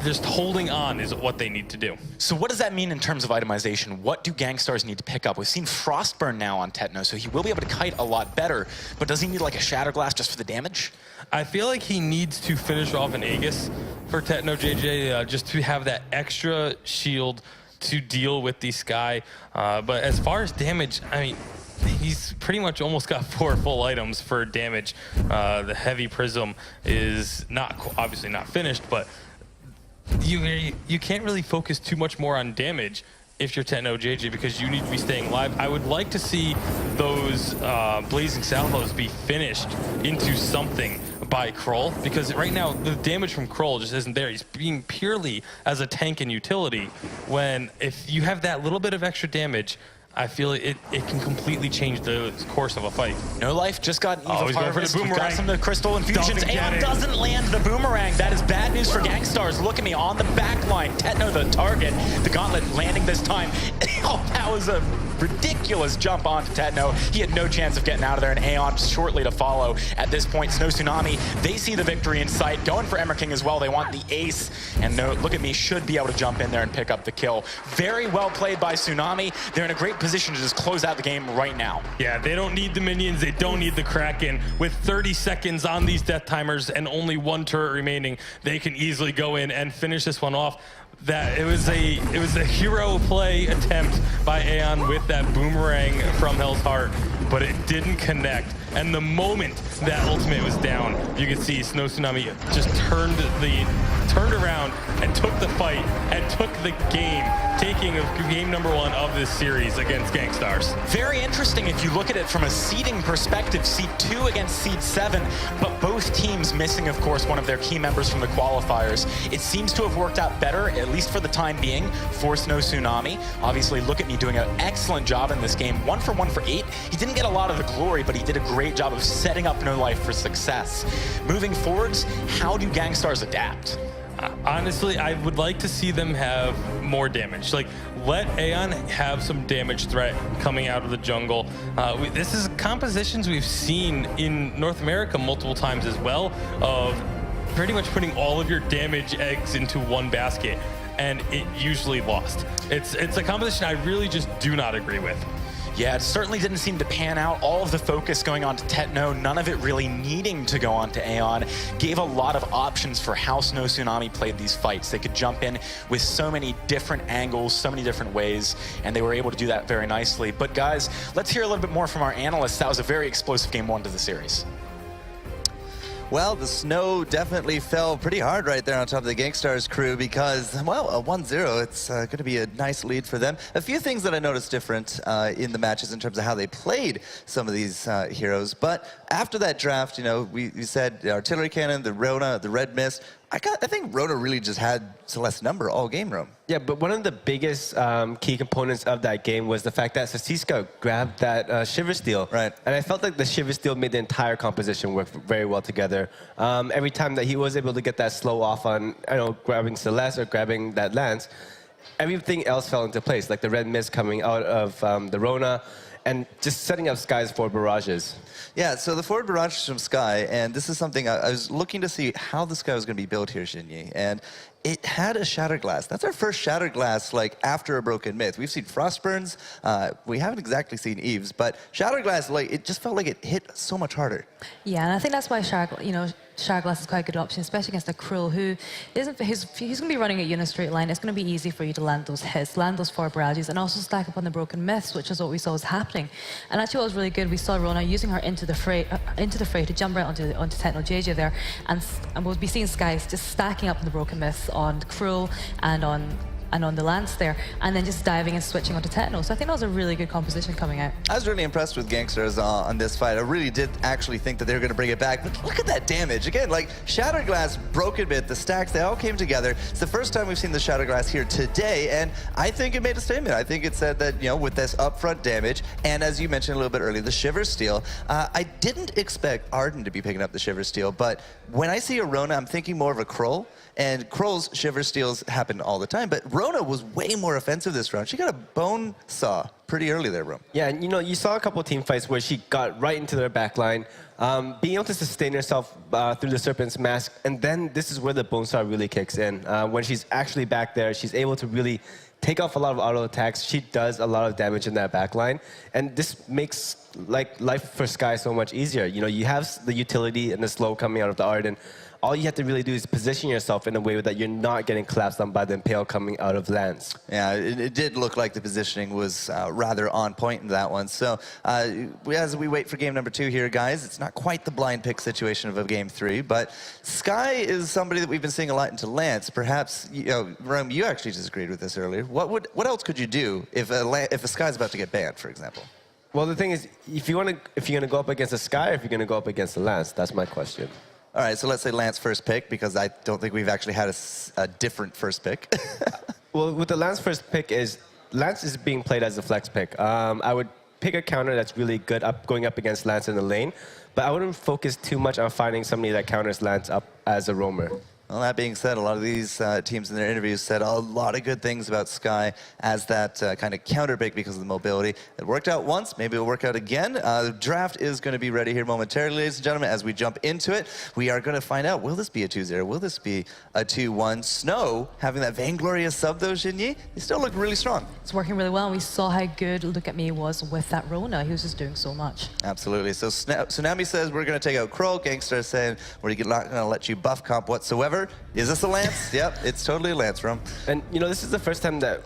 just holding on is what they need to do. So what does that mean in terms of itemization? What do Gankstars need to pick up? We've seen Frostburn now on Techno, so he will be able to kite a lot better, but does he need like a Shatter Glass just for the damage? I feel like he needs to finish off an Aegis for Techno JJ, just to have that extra shield to deal with the Sky. But as far as damage, I mean, he's pretty much almost got 4 full items for damage. The Heavy Prism is obviously not finished, but you can't really focus too much more on damage if you're Techno JJ, because you need to be staying alive. I would like to see those blazing salvos be finished into something by Kroll, because right now the damage from Kroll just isn't there. He's being purely as a tank and utility, when if you have that little bit of extra damage, I feel it can completely change the course of a fight. No Life just got Eve Oh, of he's going for the Harvest. We've got boomerang. some of the Crystal Infusions. Doesn't get Aeon it. doesn't land the boomerang. That is bad news for Gankstars. Look at me on the back line. Techno the target. The gauntlet landing this time. Oh, that was a ridiculous jump onto Techno. He had no chance of getting out of there, and Aeon shortly to follow. At this point, SNOW Tsunami, they see the victory in sight. Going for Emmer King as well. They want the ace. And no, look at me, should be able to jump in there and pick up the kill. Very well played by Tsunami. They're in a great position to just close out the game right now. Yeah, they don't need the minions, they don't need the Kraken. With 30 seconds on these death timers and only one turret remaining, they can easily go in and finish this one off. That it was a hero play attempt by Aeon with that boomerang from Hell's Heart, but it didn't connect. And the moment that ultimate was down, you could see SNOW Tsunami just turned around and took the fight and took the game, taking game number 1 of this series against Gankstars. Very interesting if you look at it from a seeding perspective. Seed 2 against Seed 7, but both teams missing, of course, one of their key members from the qualifiers. It seems to have worked out better, at least for the time being, for SNOW Tsunami. Obviously, look at me doing an excellent job in this game. 1 for 8. He didn't get a lot of the glory, but he did a great job of setting up No Life for success. Moving forwards, how do Gankstars adapt? Honestly, I would like to see them have more damage. Like, let Aeon have some damage threat coming out of the jungle. This is compositions we've seen in North America multiple times as well, of pretty much putting all of your damage eggs into one basket, and it usually lost. It's a composition I really just do not agree with. Yeah, it certainly didn't seem to pan out. All of the focus going on to Techno, none of it really needing to go on to Aeon, gave a lot of options for how SNOW Tsunami played these fights. They could jump in with so many different angles, so many different ways, and they were able to do that very nicely. But guys, let's hear a little bit more from our analysts. That was a very explosive game 1 to the series. Well, the snow definitely fell pretty hard right there on top of the Gankstars crew because, well, a 1-0, it's going to be a nice lead for them. A few things that I noticed different in the matches in terms of how they played some of these heroes. But after that draft, you know, we said the artillery cannon, the Rona, the red mist. I think Rona really just had Celeste's number all game, Rome. Yeah, but one of the biggest key components of that game was the fact that Sasiska grabbed that Shiver Steel. Right. And I felt like the Shiver Steel made the entire composition work very well together. Every time that he was able to get that slow off on, grabbing Celeste or grabbing that Lance, everything else fell into place, like the red mist coming out of the Rona, and just setting up Sky's forward barrages. Yeah, so the forward barrage is from Sky, and this is something I was looking to see how the Sky was going to be built here, Shinyi, and it had a Shattered Glass. That's our first Shattered Glass, like, after a Broken Myth. We've seen Frostburns. We haven't exactly seen Eves, but Shattered Glass, like, it just felt like it hit so much harder. Yeah, and I think that's why Shattered Glass is quite a good option, especially against a Cruel who isn't. He's going to be running at you in a straight line. It's going to be easy for you to land those hits, land those forward barrages, and also stack up on the Broken Myths, which is what we saw was happening. And actually, what was really good, we saw Rona using her into the fray to jump right onto Techno JJ there, and we'll be seeing Sky just stacking up on the Broken Myths on Cruel and on the Lance there, and then just diving and switching onto Techno. So I think that was a really good composition coming out. I was really impressed with Gankstars on this fight. I really did actually think that they were going to bring it back. But look at that damage. Again, like, Shattered Glass, Broken Myth, the stacks, they all came together. It's the first time we've seen the Shattered Glass here today, and I think it made a statement. I think it said that, you know, with this upfront damage, and as you mentioned a little bit earlier, the Shiver Steel, I didn't expect Arden to be picking up the Shiver Steel, but when I see a Rona, I'm thinking more of a Kroll. And Kroll's Shiver Steals happen all the time, but Rona was way more offensive this round. She got a bone saw pretty early there, Rome. Yeah, and you saw a couple of team fights where she got right into their back line, being able to sustain herself through the Serpent's Mask, and then this is where the bone saw really kicks in. When she's actually back there, she's able to really take off a lot of auto attacks. She does a lot of damage in that back line, and this makes life for Sky so much easier. You have the utility and the slow coming out of the Arden. all you have to really do is position yourself in a way that you're not getting collapsed on by the Impale coming out of lands. Yeah, it did look like the positioning was rather on point in that one. So as we wait for game number 2 here, guys, it's not quite the blind pick situation of a game 3, but Sky is somebody that we've been seeing a lot into Lance. Perhaps, Rome, you actually disagreed with this earlier. What else could you do if a Sky's about to get banned, for example? Well, the thing is, if you're gonna go up against a Sky, or if you're gonna go up against a Lance, that's my question. All right, so let's say Lance first pick, because I don't think we've actually had a different first pick. Well, with the Lance first pick Lance is being played as a flex pick. I would pick a counter that's really good going up against Lance in the lane, but I wouldn't focus too much on finding somebody that counters Lance up as a roamer. Well, that being said, a lot of these teams in their interviews said a lot of good things about Sky as that kind of counter pick because of the mobility. It worked out once, maybe it'll work out again. The draft is going to be ready here momentarily, ladies and gentlemen. As we jump into it, we are going to find out, will this be a 2-0? Will this be a 2-1? Snow, having that Vainglory sub though, Jinyi, he still looked really strong. It's working really well, and we saw how good Look At Me was with that Rona. He was just doing so much. Absolutely. So Tsunami says we're going to take out Kroll. Gankstars saying we're not going to let you buff comp whatsoever. Is this a Lance? Yep, it's totally a Lance from. And this is the first time that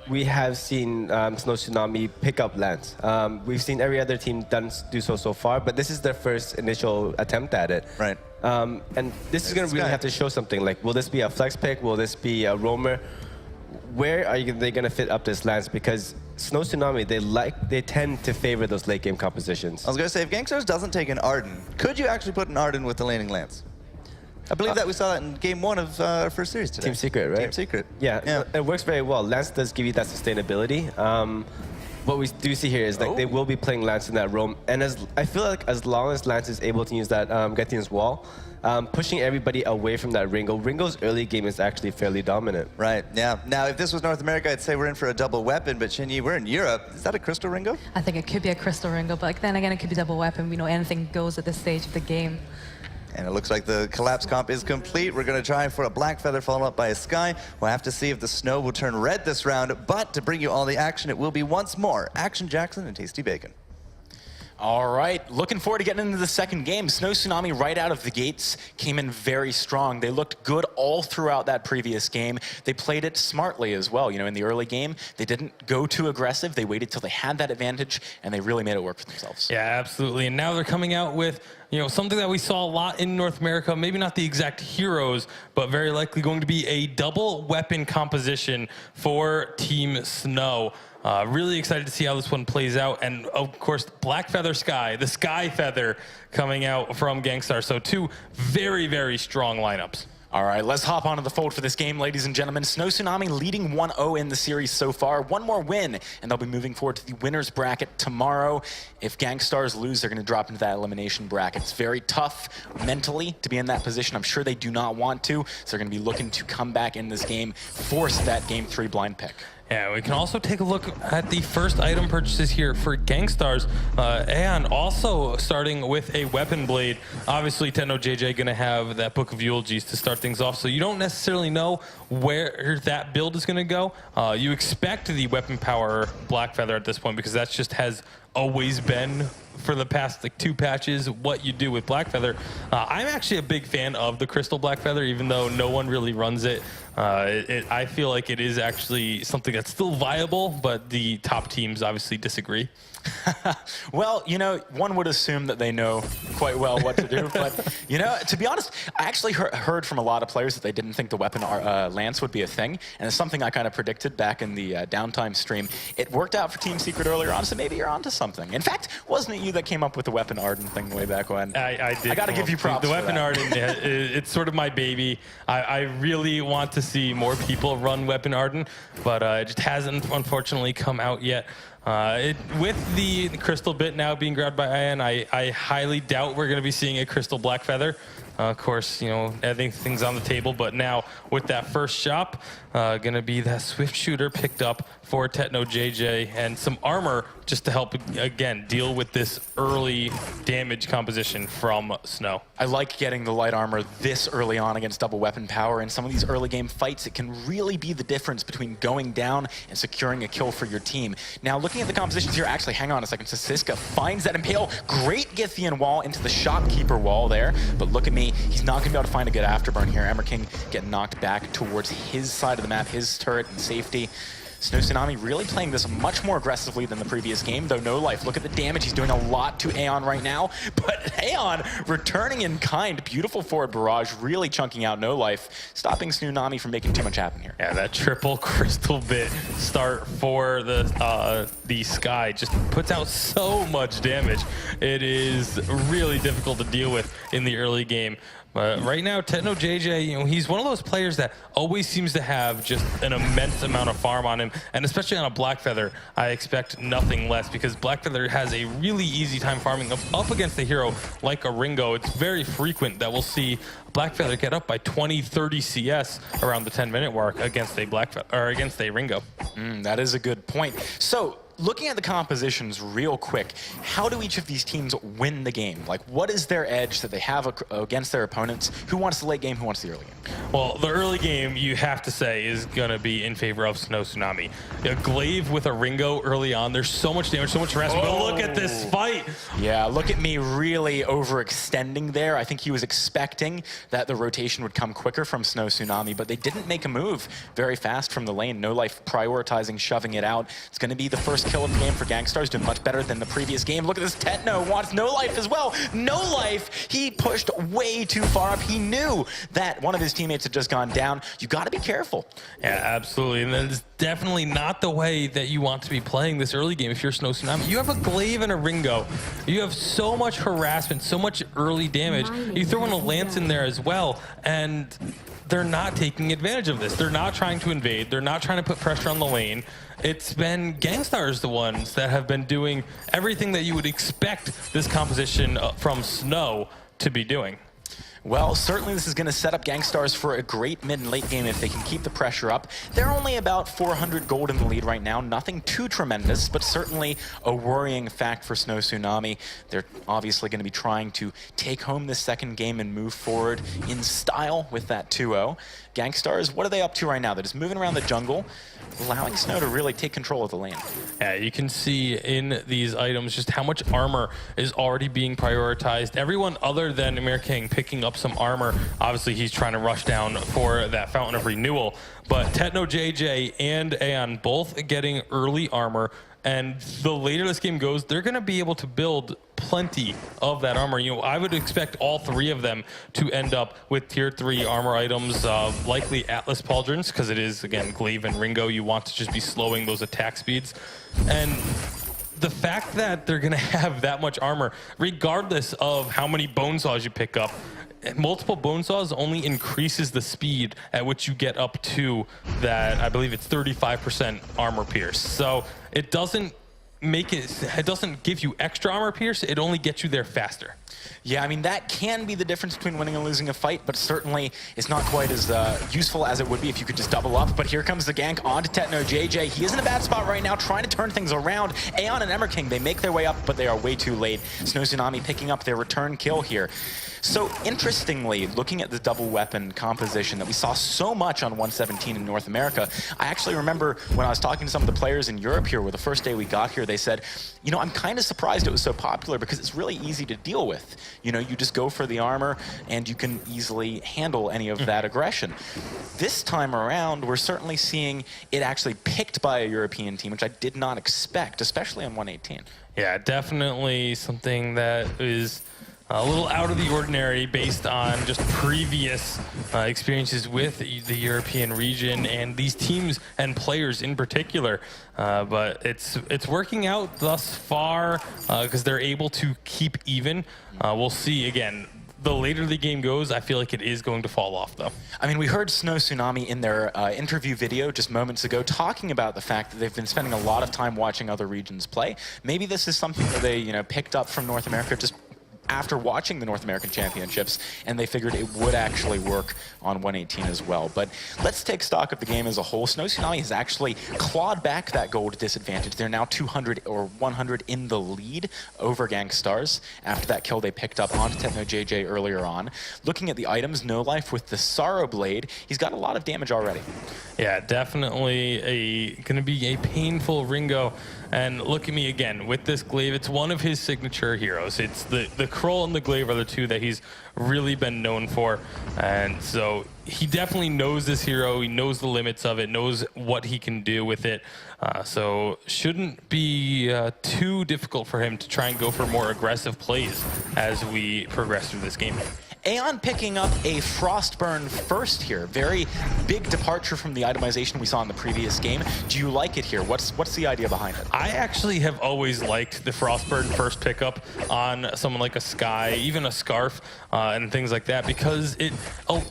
we have seen SNOW Tsunami pick up Lance. We've seen every other team do so far, but this is their first initial attempt at it. Right. And this is going to really have to show something. Like, will this be a flex pick? Will this be a roamer? Where are they going to fit up this Lance? Because SNOW Tsunami, they tend to favor those late game compositions. I was going to say, if Gankstars doesn't take an Arden, could you actually put an Arden with the laning Lance? I believe that we saw that in game 1 of our first series today. Team Secret, right? Team Secret. Yeah, it works very well. Lance does give you that sustainability. What we do see here is that they will be playing Lance in that roam. And I feel like as long as Lance is able to use that Gethian's Wall, pushing everybody away from that Ringo. Ringo's early game is actually fairly dominant. Right, yeah. Now, if this was North America, I'd say we're in for a double weapon, but Shinyi, we're in Europe. Is that a Crystal Ringo? I think it could be a Crystal Ringo, but then again, it could be double weapon. Anything goes at this stage of the game. And it looks like the collapse comp is complete. We're going to try for a Black Feather followed up by a Sky. We'll have to see if the Snow will turn red this round, but to bring you all the action, it will be once more Action Jackson and Tasty Bacon. All right, looking forward to getting into the second game. SNOW Tsunami right out of the gates came in very strong. They looked good all throughout that previous game. They played it smartly as well. In the early game, they didn't go too aggressive. They waited till they had that advantage, and they really made it work for themselves. Yeah, absolutely. And now they're coming out with something that we saw a lot in North America, maybe not the exact heroes, but very likely going to be a double weapon composition for Team SNOW. Really excited to see how this one plays out. And of course, Black Feather Sky, the Sky Feather coming out from Gangstar. So 2 very, very strong lineups. All right, let's hop onto the fold for this game, ladies and gentlemen. SNOW Tsunami leading 1-0 in the series so far. One more win, and they'll be moving forward to the winner's bracket tomorrow. If Gankstars lose, they're going to drop into that elimination bracket. It's very tough mentally to be in that position. I'm sure they do not want to, so they're going to be looking to come back in this game, force that Game 3 blind pick. Yeah, we can also take a look at the first item purchases here for Gankstars. And also starting with a weapon blade. Obviously, Techno JJ going to have that Book of Eulogies to start things off, so you don't necessarily know where that build is going to go. You expect the weapon power Black Feather at this point because that just has always been for the past 2 patches what you do with Black Feather. I'm actually a big fan of the Crystal Black Feather, even though no one really runs it. I feel like it is actually something that's still viable, but the top teams obviously disagree. Well, one would assume that they know quite well what to do, but, to be honest, I actually heard from a lot of players that they didn't think the weapon Lance would be a thing, and it's something I kind of predicted back in the downtime stream. It worked out for Team Secret earlier on, so maybe you're onto something. In fact, wasn't it you that came up with the weapon Arden thing way back when? I did. I got to give you props. The weapon Arden, it's sort of my baby. I really want to see more people run weapon Arden, but it just hasn't, unfortunately, come out yet. With the crystal bit now being grabbed by Ian, I highly doubt we're going to be seeing a crystal Black Feather. Of course, I think things on the table, but now with that first shop, going to be that Swift Shooter picked up for Techno JJ and some armor just to help, again, deal with this early damage composition from SNOW. I like getting the light armor this early on against double weapon power. In some of these early game fights, it can really be the difference between going down and securing a kill for your team. Now, looking at the compositions here, actually, hang on a second. Siska finds that Impale. Great Githian wall into the shopkeeper wall there. But look at me, he's not going to be able to find a good afterburn here. King getting knocked back towards his side of the map, his turret and safety. SNOW Tsunami really playing this much more aggressively than the previous game, though no life. Look at the damage. He's doing a lot to Aeon right now, but Aeon returning in kind. Beautiful forward barrage, really chunking out no life, stopping Tsunami from making too much happen here. Yeah, that triple crystal bit start for the Sky just puts out so much damage. It is really difficult to deal with in the early game. But right now, Techno JJ, you know, he's one of those players that always seems to have just an immense amount of farm on him, and especially on a Blackfeather, I expect nothing less because Blackfeather has a really easy time farming up against a hero like a Ringo. It's very frequent that we'll see Blackfeather get up by 20, 30 CS around the 10-minute mark against a Blackfeather or against a Ringo. That is a good point. So, looking at the compositions real quick, how do each of these teams win the game? Like, what is their edge that they have against their opponents? Who wants the late game? Who wants the early game? Well, the early game, you have to say, is going to be in favor of SNOW Tsunami. A Glaive with a Ringo early on, there's so much damage, so much harassment, but look at this fight. Yeah, look at me really overextending there. I think he was expecting that the rotation would come quicker from SNOW Tsunami, but they didn't make a move very fast from the lane. No life prioritizing, shoving it out. It's going to be the first kill of the game for Gankstars, doing much better than the previous game. Look at this, Techno wants no life as well. No life, he pushed way too far up. He knew that one of his teammates had just gone down. You got to be careful. Yeah, absolutely, and that's definitely not the way that you want to be playing this early game if you're SNOW Tsunami. You have a Glaive and a Ringo. You have so much harassment, so much early damage. You throw in a Lance in there as well, and they're not taking advantage of this. They're not trying to invade. They're not trying to put pressure on the lane. It's been Gankstars the ones that have been doing everything that you would expect this composition from SNOW to be doing. Well, certainly this is going to set up Gankstars for a great mid and late game if they can keep the pressure up. They're only about 400 gold in the lead right now. Nothing too tremendous, but certainly a worrying fact for SNOW Tsunami. They're obviously going to be trying to take home this second game and move forward in style with that 2-0. Gankstars, what are they up to right now? They're just moving around the jungle, allowing SNOW to really take control of the lane. Yeah, you can see in these items just how much armor is already being prioritized. Everyone other than King picking up some armor. Obviously, he's trying to rush down for that Fountain of Renewal. But Techno JJ and Aeon both getting early armor. And the later this game goes, they're going to be able to build plenty of that armor. You know, I would expect all three of them to end up with tier 3 armor items, likely Atlas Pauldrons, because it is, again, Glaive and Ringo. You want to just be slowing those attack speeds. And the fact that they're going to have that much armor, regardless of how many bone saws you pick up, multiple bone saws only increases the speed at which you get up to that, I believe it's 35% armor pierce. So it doesn't give you extra armor pierce, it only gets you there faster. Yeah, I mean, that can be the difference between winning and losing a fight, but certainly it's not quite as useful as it would be if you could just double up. But here comes the gank onto Techno JJ. He is in a bad spot right now, trying to turn things around. Aeon and King, they make their way up, but they are way too late. SNOW Tsunami picking up their return kill here. So interestingly, looking at the double weapon composition that we saw so much on 117 in North America, I actually remember when I was talking to some of the players in Europe here, where the first day we got here, they said, you know, I'm kind of surprised it was so popular because it's really easy to deal with. You know, you just go for the armor and you can easily handle any of that aggression. This time around, we're certainly seeing it actually picked by a European team, which I did not expect, especially on 118. Yeah, definitely something that is a little out of the ordinary based on just previous experiences with the European region and these teams and players in particular. But it's working out thus far because they're able to keep even. We'll see again. The later the game goes, I feel like it is going to fall off, though. I mean, we heard SNOW Tsunami in their interview video just moments ago talking about the fact that they've been spending a lot of time watching other regions play. Maybe this is something that they, you know, picked up from North America, just after watching the North American Championships, and they figured it would actually work on 118 as well. But let's take stock of the game as a whole. SNOW Tsunami has actually clawed back that gold disadvantage. They're now 200 or 100 in the lead over Gankstars after that kill they picked up onto Techno JJ earlier on. Looking at the items, No Life with the Sorrow Blade, he's got a lot of damage already. Yeah, definitely going to be a painful Ringo. And look at me again with this glaive. It's one of his signature heroes. It's the Krull and the glaive are the two that he's really been known for. And so he definitely knows this hero. He knows the limits of it, knows what he can do with it. So shouldn't be too difficult for him to try and go for more aggressive plays as we progress through this game. Aeon picking up a Frostburn first here. Very big departure from the itemization we saw in the previous game. Do you like it here? What's the idea behind it? I actually have always liked the Frostburn first pickup on someone like a Sky, even a Scarf, and things like that, because it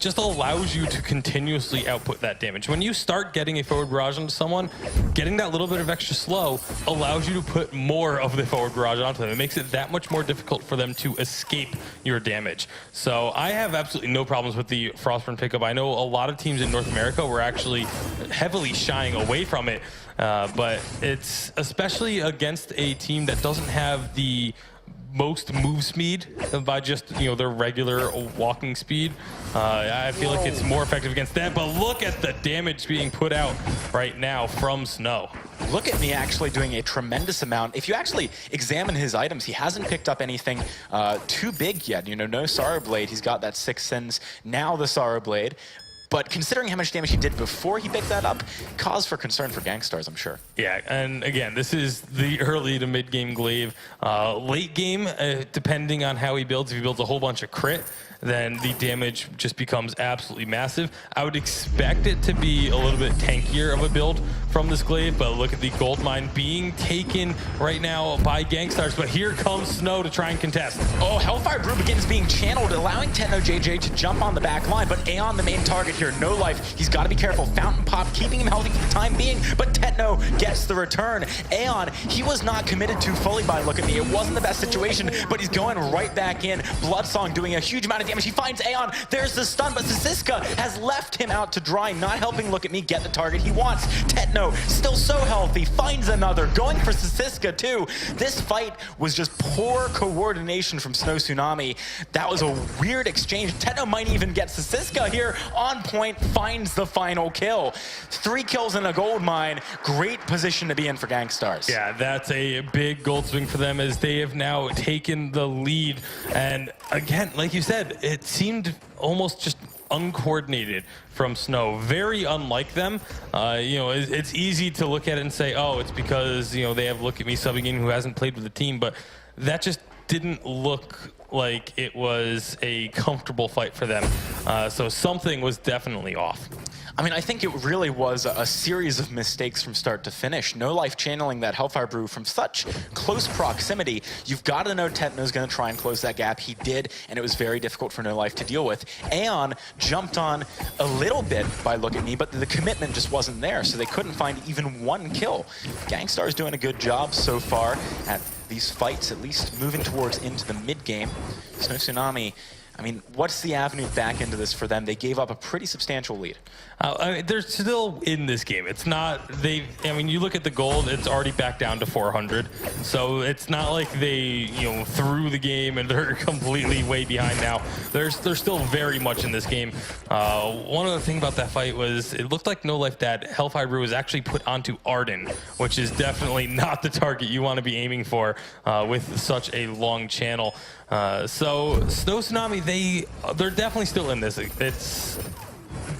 just allows you to continuously output that damage. When you start getting a forward barrage onto someone, getting that little bit of extra slow allows you to put more of the forward barrage onto them. It makes it that much more difficult for them to escape your damage. So I have absolutely no problems with the Frostburn pickup. I know a lot of teams in North America were actually heavily shying away from it, but it's especially against a team that doesn't have the most move speed by just their regular walking speed. I feel like it's more effective against that, but look at the damage being put out right now from SNOW. Look at me actually doing a tremendous amount. If you actually examine his items, he hasn't picked up anything too big yet. No Sorrow Blade. He's got that 6 Sins, now the Sorrow Blade. But considering how much damage he did before he picked that up, cause for concern for Gankstars, I'm sure. Yeah, and again, this is the early to mid-game glaive. Late game, depending on how he builds, if he builds a whole bunch of crit, then the damage just becomes absolutely massive. I would expect it to be a little bit tankier of a build from this glaive, but look at the gold mine being taken right now by Gankstars, but here comes SNOW to try and contest. Oh, Hellfire Brew begins being channeled, allowing Techno JJ to jump on the back line, but Aeon, the main target here, No Life, he's got to be careful. Fountain Pop keeping him healthy for the time being, but Techno gets the return. Aeon, he was not committed to fully by Look at Me. It wasn't the best situation, but he's going right back in. Bloodsong doing a huge amount of damage. He finds Aeon. There's the stun, but Sisiska has left him out to dry, not helping Look at Me get the target he wants. Techno, still so healthy, finds another, going for Sisiska too. This fight was just poor coordination from SNOW Tsunami. That was a weird exchange. Techno might even get Sisiska here on point, finds the final kill. 3 kills in a gold mine. Great position to be in for Gankstars. Yeah, that's a big gold swing for them as they have now taken the lead. And again, like you said, it seemed almost just uncoordinated from SNOW. Very unlike them. It's easy to look at it and say, oh, it's because they have Look at Me subbing in who hasn't played with the team, but that just didn't look like it was a comfortable fight for them. So something was definitely off. I mean, I think it really was a series of mistakes from start to finish. No Life channeling that Hellfire Brew from such close proximity. You've got to know Techno's going to try and close that gap. He did, and it was very difficult for No Life to deal with. Aeon jumped on a little bit by Look at Me, but the commitment just wasn't there, so they couldn't find even 1 kill. Gangstar's doing a good job so far at these fights, at least moving towards into the mid-game. SNOW Tsunami, I mean, what's the avenue back into this for them? They gave up a pretty substantial lead. They're still in this game. It's not, you look at the gold, it's already back down to 400. So it's not like they, threw the game and they're completely way behind now. They're still very much in this game. One other thing about that fight was it looked like No Life that Hellfire Brew was actually put onto Arden, which is definitely not the target you want to be aiming for with such a long channel. So SNOW Tsunami, they're definitely still in this.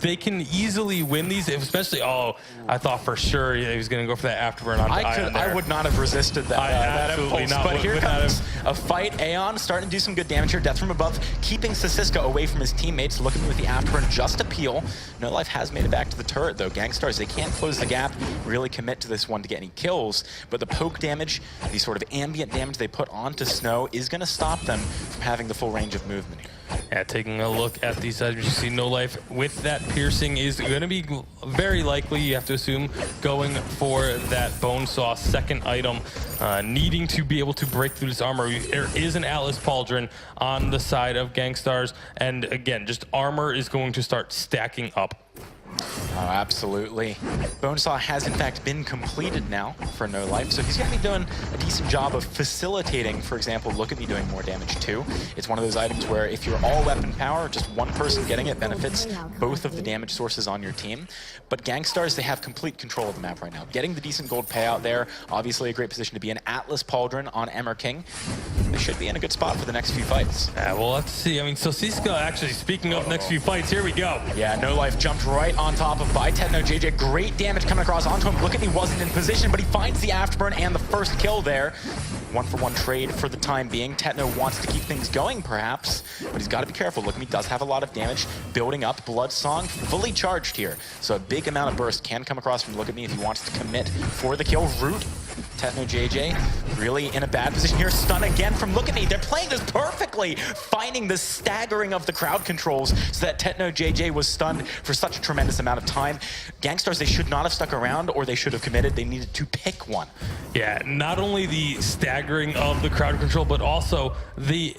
They can easily win these, especially, I thought for sure he was going to go for that afterburn on Ion there. I would not have resisted that, absolutely impulse, not. But here comes a fight. Aeon starting to do some good damage here. Death from above, keeping Sisiska away from his teammates. Look at Me with the afterburn just a peel. No Life has made it back to the turret, though. Gankstars, they can't close the gap, really commit to this one to get any kills. But the poke damage, the sort of ambient damage they put onto SNOW is going to stop them from having the full range of movement here. Yeah, taking a look at these items, you see No Life with that piercing is going to be very likely, you have to assume, going for that Bonesaw second item, needing to be able to break through this armor. There is an Atlas Pauldron on the side of Gankstars, and again, just armor is going to start stacking up. Oh, absolutely. Bonesaw has in fact been completed now for No Life, so he's going to be doing a decent job of facilitating, for example, Look at Me doing more damage too. It's one of those items where if you're all weapon power, just one person getting it benefits both of the damage sources on your team. But Gankstars, they have complete control of the map right now. Getting the decent gold payout there, obviously a great position to be in. Atlas Pauldron on Emmer King. They should be in a good spot for the next few fights. Well, let's see. I mean, so Siska actually, speaking of next few fights, here we go. Yeah, No Life jumped right on top of by Techno JJ. Great damage coming across onto him. Look at me, wasn't in position, but he finds the afterburn and the first kill there. 1-for-1 trade for the time being. Techno wants to keep things going, perhaps, but he's got to be careful. Look at me, does have a lot of damage building up. Blood Song fully charged here, so a big amount of burst can come across from Look at Me if he wants to commit for the kill. Root, Techno JJ really in a bad position here. Stun again from Look at Me. They're playing this perfectly, finding the staggering of the crowd controls so that Techno JJ was stunned for such a tremendous amount of time. Gankstars, they should not have stuck around, or they should have committed. They needed to pick one. Yeah, not only the staggering of the crowd control, but also they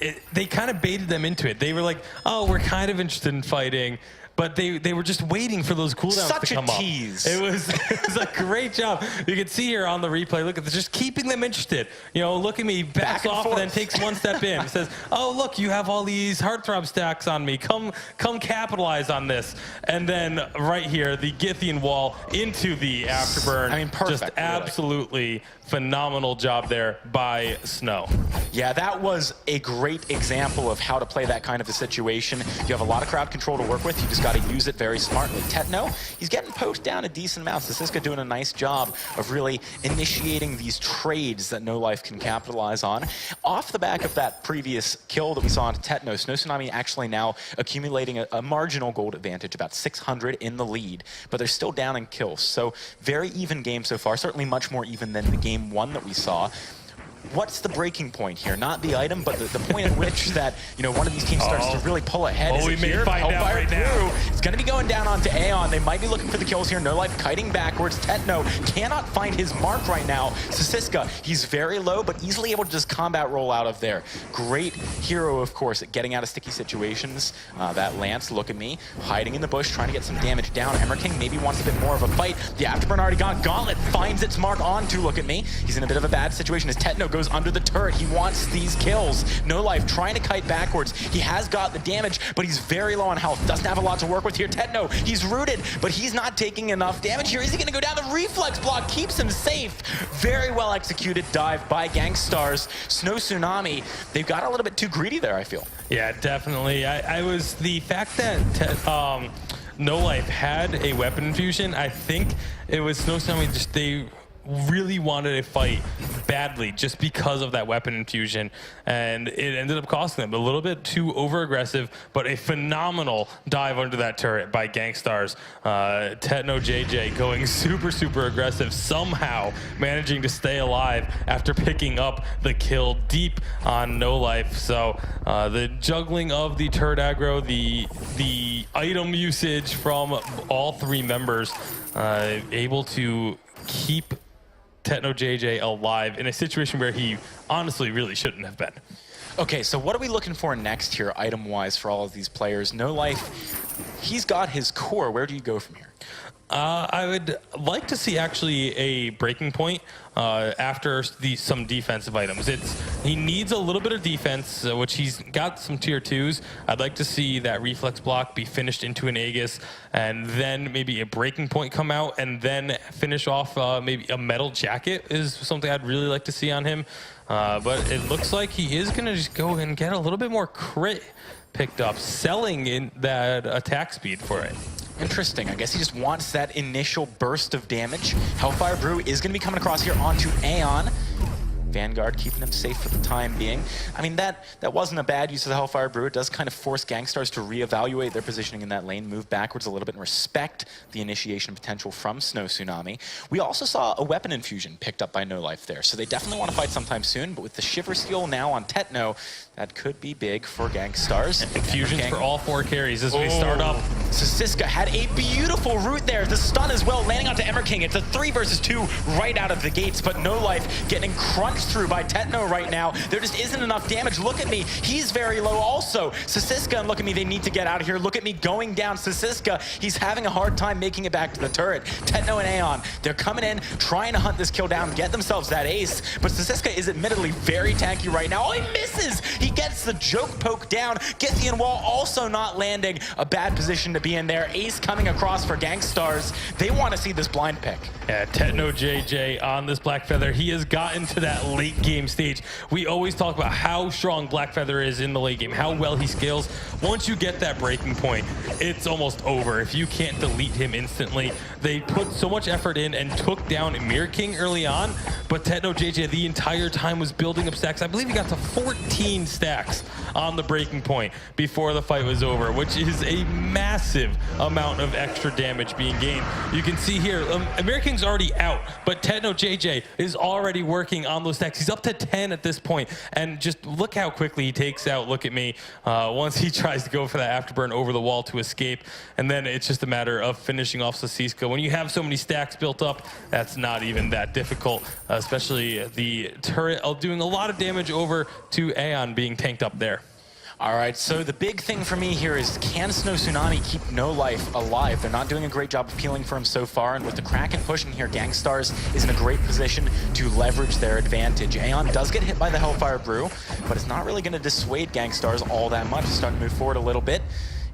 kind of baited them into it. They were like, oh, we're kind of interested in fighting, but they were just waiting for those cooldowns to come up. Such a tease. It was a great job. You can see here on the replay, look at this, just keeping them interested. You know, Look at Me, backs off and then takes one step in. Says, oh, look, you have all these heartthrob stacks on me. Come capitalize on this. And then right here, the Githian wall into the afterburn. I mean, perfect. Just absolutely phenomenal job there by Snow. Yeah, that was a great example of how to play that kind of a situation. You have a lot of crowd control to work with. You just got to use it very smartly. Techno, he's getting poked down a decent amount. Siska doing a nice job of really initiating these trades that No Life can capitalize on. Off the back of that previous kill that we saw on Techno, SNOW Tsunami actually now accumulating a marginal gold advantage, about 600 in the lead, but they're still down in kills. So very even game so far, certainly much more even than the game one that we saw. What's the breaking point here? Not the item, but the point at which that, you know, one of these teams starts to really pull ahead. Oh, we may find out right now. It's going to be going down onto Aeon. They might be looking for the kills here. No Life kiting backwards. Techno cannot find his mark right now. Siska, he's very low, but easily able to just combat roll out of there. Great hero, of course, at getting out of sticky situations. That Lance, Look at Me, hiding in the bush, trying to get some damage down. Emmer King maybe wants a bit more of a fight. The afterburn already gone. Gauntlet finds its mark onto Look at Me. He's in a bit of a bad situation as Techno goes under the turret. He wants these kills. No Life trying to kite backwards. He has got the damage, but he's very low on health. Doesn't have a lot to work with here. Techno, he's rooted, but he's not taking enough damage here. Is he going to go down? The reflex block keeps him safe. Very well executed dive by Gankstars. SNOW Tsunami, they've got a little bit too greedy there, I feel. Yeah, definitely. I was the fact that No Life had a weapon infusion. I think it was SNOW Tsunami, just they really wanted a fight badly just because of that weapon infusion, and it ended up costing them a little bit too over aggressive, but a phenomenal dive under that turret by Gankstars. Techno JJ going super aggressive, somehow managing to stay alive after picking up the kill deep on No Life. So the juggling of the turret aggro, the item usage from all three members, able to keep Techno JJ alive in a situation where he honestly really shouldn't have been. Okay, so what are we looking for next here, item-wise, for all of these players? No Life, he's got his core. Where do you go from here? I would like to see actually a breaking point after some defensive items. He needs a little bit of defense, which he's got some tier 2s. I'd like to see that reflex block be finished into an Aegis, and then maybe a breaking point come out, and then finish off maybe a metal jacket is something I'd really like to see on him. But it looks like he is going to just go and get a little bit more crit picked up, selling in that attack speed for it. Interesting. I guess he just wants that initial burst of damage. Hellfire Brew is going to be coming across here onto Aeon. Vanguard keeping him safe for the time being. I mean, that wasn't a bad use of the Hellfire Brew. It does kind of force Gankstars to reevaluate their positioning in that lane, move backwards a little bit, and respect the initiation potential from SNOW Tsunami. We also saw a weapon infusion picked up by No Life there, so they definitely want to fight sometime soon, but with the Shiver Steel now on Tetno, that could be big for Gankstars. Infusions for all 4 carries as we start up. So Siska had a beautiful route there. The stun as well, landing onto Emmer King. It's a 3 versus 2 right out of the gates, but No Life getting crunched through by Tetno right now. There just isn't enough damage. Look at me. He's very low also. Siska, and look at me. They need to get out of here. Look at me going down. Siska, he's having a hard time making it back to the turret. Tetno and Aeon, they're coming in, trying to hunt this kill down, get themselves that ace, but Siska is admittedly very tanky right now. Oh, he misses! He gets the joke poke down. Githian Wall also not landing. A bad position to be in there. Ace coming across for Gankstars. They want to see this blind pick. Yeah, Tetno JJ on this Black Feather. He has gotten to that late game stage. We always talk about how strong Black Feather is in the late game, how well he scales. Once you get that breaking point, it's almost over. If you can't delete him instantly, they put so much effort in and took down Mirror King early on, but Tetno JJ the entire time was building up stacks. I believe he got to 14 stacks on the breaking point before the fight was over, which is a massive amount of extra damage being gained. You can see here, Mirror King's already out, but Tetno JJ is already working on those stacks. He's up to 10 at this point, and just look how quickly he takes out, look at me, once he tries to go for that afterburn over the wall to escape, and then it's just a matter of finishing off Sasiska. When you have so many stacks built up, that's not even that difficult, especially the turret doing a lot of damage over to Aeon being tanked up there. All right, so the big thing for me here is, can SNOW Tsunami keep No Life alive? They're not doing a great job of peeling for him so far, and with the Kraken pushing here, Gankstars is in a great position to leverage their advantage. Aeon does get hit by the Hellfire Brew, but it's not really going to dissuade Gankstars all that much. It's starting to move forward a little bit.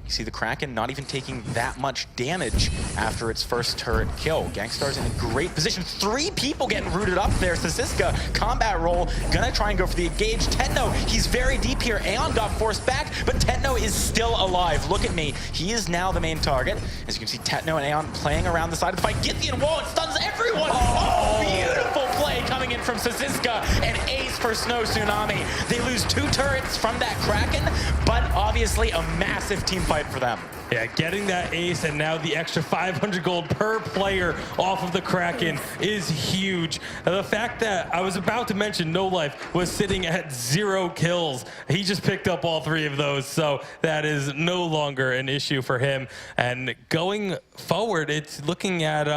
You see the Kraken not even taking that much damage after its first turret kill. Gankstars in a great position. 3 people getting rooted up there. Sasiska, combat roll, gonna try and go for the engage. Tetno, he's very deep here. Aeon got forced back, but Tetno is still alive. Look at me. He is now the main target. As you can see, Tetno and Aeon playing around the side of the fight. Githian Wall, it stuns everyone. Oh, beautiful play coming in from Sasiska, and ace for SNOW Tsunami. They lose 2 turrets from that Kraken, but obviously a massive team fight for them. Yeah, getting that ace and now the extra 500 gold per player off of the Kraken is huge. The fact that I was about to mention No Life was sitting at 0 kills. He just picked up all 3 of those, so that is no longer an issue for him. And going forward, it's looking at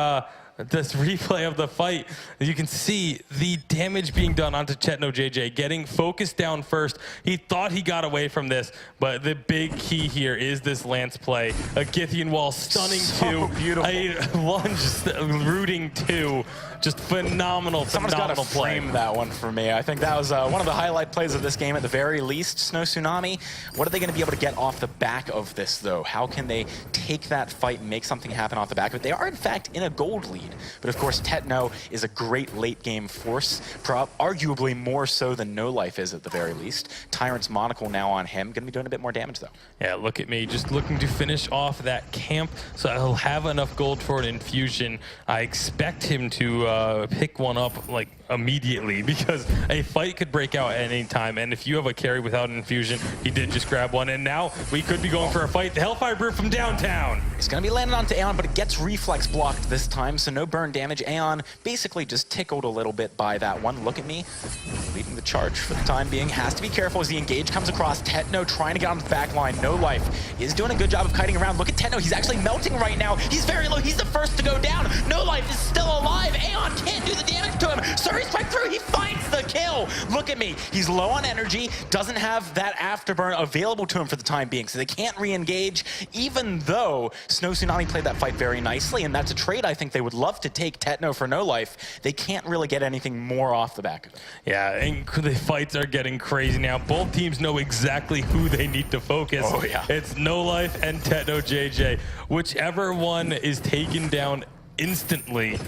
this replay of the fight. You can see the damage being done onto Tetno JJ, getting focused down first. He thought he got away from this, but the big key here is this Lance play. A Githian Wall stunning 2, beautiful. A lunge rooting 2. Just phenomenal, Someone's got to play. frame that one for me. I think that was one of the highlight plays of this game at the very least. SNOW Tsunami, what are they going to be able to get off the back of this, though? How can they take that fight and make something happen off the back of it? They are, in fact, in a gold lead. But, of course, Tetno is a great late-game force, arguably more so than No Life is at the very least. Tyrant's Monocle now on him. Going to be doing a bit more damage, though. Yeah, look at me, just looking to finish off that camp, so he'll have enough gold for an infusion. I expect him to pick one up like immediately, because a fight could break out at any time, and if you have a carry without an infusion, he did just grab one, and now we could be going for a fight. The Hellfire Brew from downtown. It's going to be landed onto Aeon, but it gets reflex blocked this time, so no burn damage. Aeon basically just tickled a little bit by that one. Look at me, leading the charge for the time being. Has to be careful as the engage comes across. Tetno trying to get on the back line. No Life is doing a good job of kiting around. Look at Tetno, he's actually melting right now. He's very low, he's the first to go down. No Life is still alive. Aeon can't do the damage to him. Surrey strike through, he finds the kill. Look at me, he's low on energy, doesn't have that afterburn available to him for the time being, so they can't re-engage, even though SNOW Tsunami played that fight very nicely, and that's a trade I think they would love to take. Tetno for No Life. They can't really get anything more off the back of it. Yeah, and the fights are getting crazy now. Both teams know exactly who they need to focus. Oh, yeah. It's No Life and Tetno JJ. Whichever one is taken down instantly,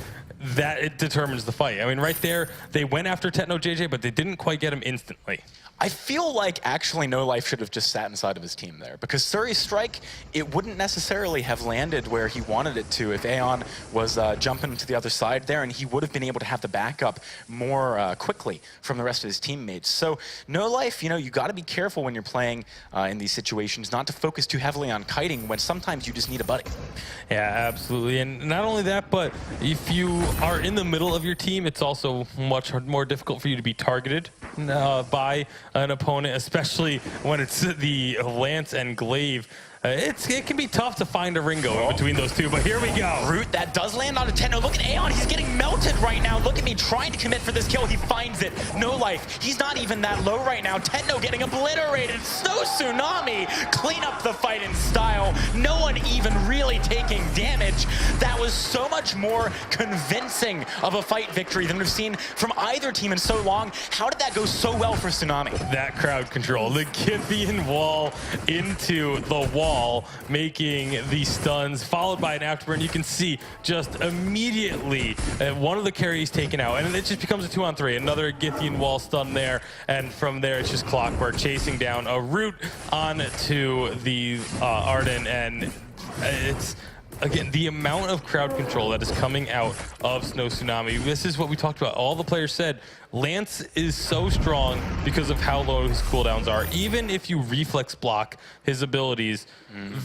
that it determines the fight. I mean, right there, they went after Techno JJ, but they didn't quite get him instantly. I feel like actually No Life should have just sat inside of his team there, because Suri's strike, it wouldn't necessarily have landed where he wanted it to if Aeon was jumping to the other side there, and he would have been able to have the backup more quickly from the rest of his teammates. So No Life, you know, you got to be careful when you're playing in these situations, not to focus too heavily on kiting when sometimes you just need a buddy. Yeah, absolutely. And not only that, but if you are in the middle of your team, it's also much more difficult for you to be targeted by an opponent, especially when it's the Lance and Glaive. It can be tough to find a Ringo in between those two, but here we go. Root, that does land on a Techno. Look at Aeon, he's getting melted right now. Look at me trying to commit for this kill. He finds it. No Life, he's not even that low right now. Techno getting obliterated. SNOW Tsunami clean up the fight in style. No one even really taking damage. That was so much more convincing of a fight victory than we've seen from either team in so long. How did that go so well for Tsunami? That crowd control, the Githian wall into the wall, making the stuns, followed by an afterburn. You can see just immediately one of the carries taken out, and it just becomes a 2-on-3. Another Githian wall stun there, and from there it's just clockwork, chasing down a route onto the Arden, and it's again, the amount of crowd control that is coming out of SNOW Tsunami. This is what we talked about. All the players said, Lance is so strong because of how low his cooldowns are. Even if you reflex block his abilities,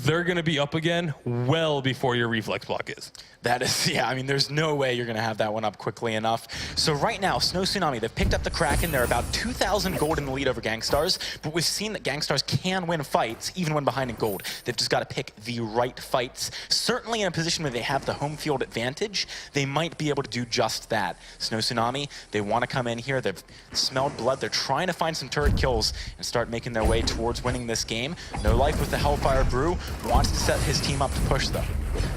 they're going to be up again well before your reflex block is. That is, yeah, I mean, there's no way you're going to have that one up quickly enough. So right now, SNOW Tsunami, they've picked up the Kraken. They're about 2,000 gold in the lead over Gankstars, but we've seen that Gankstars can win fights, even when behind in gold. They've just got to pick the right fights. Certainly in a position where they have the home field advantage, they might be able to do just that. SNOW Tsunami, they want to come in here. They've smelled blood. They're trying to find some turret kills and start making their way towards winning this game. No Life with the Hellfire Brew wants to set his team up to push them.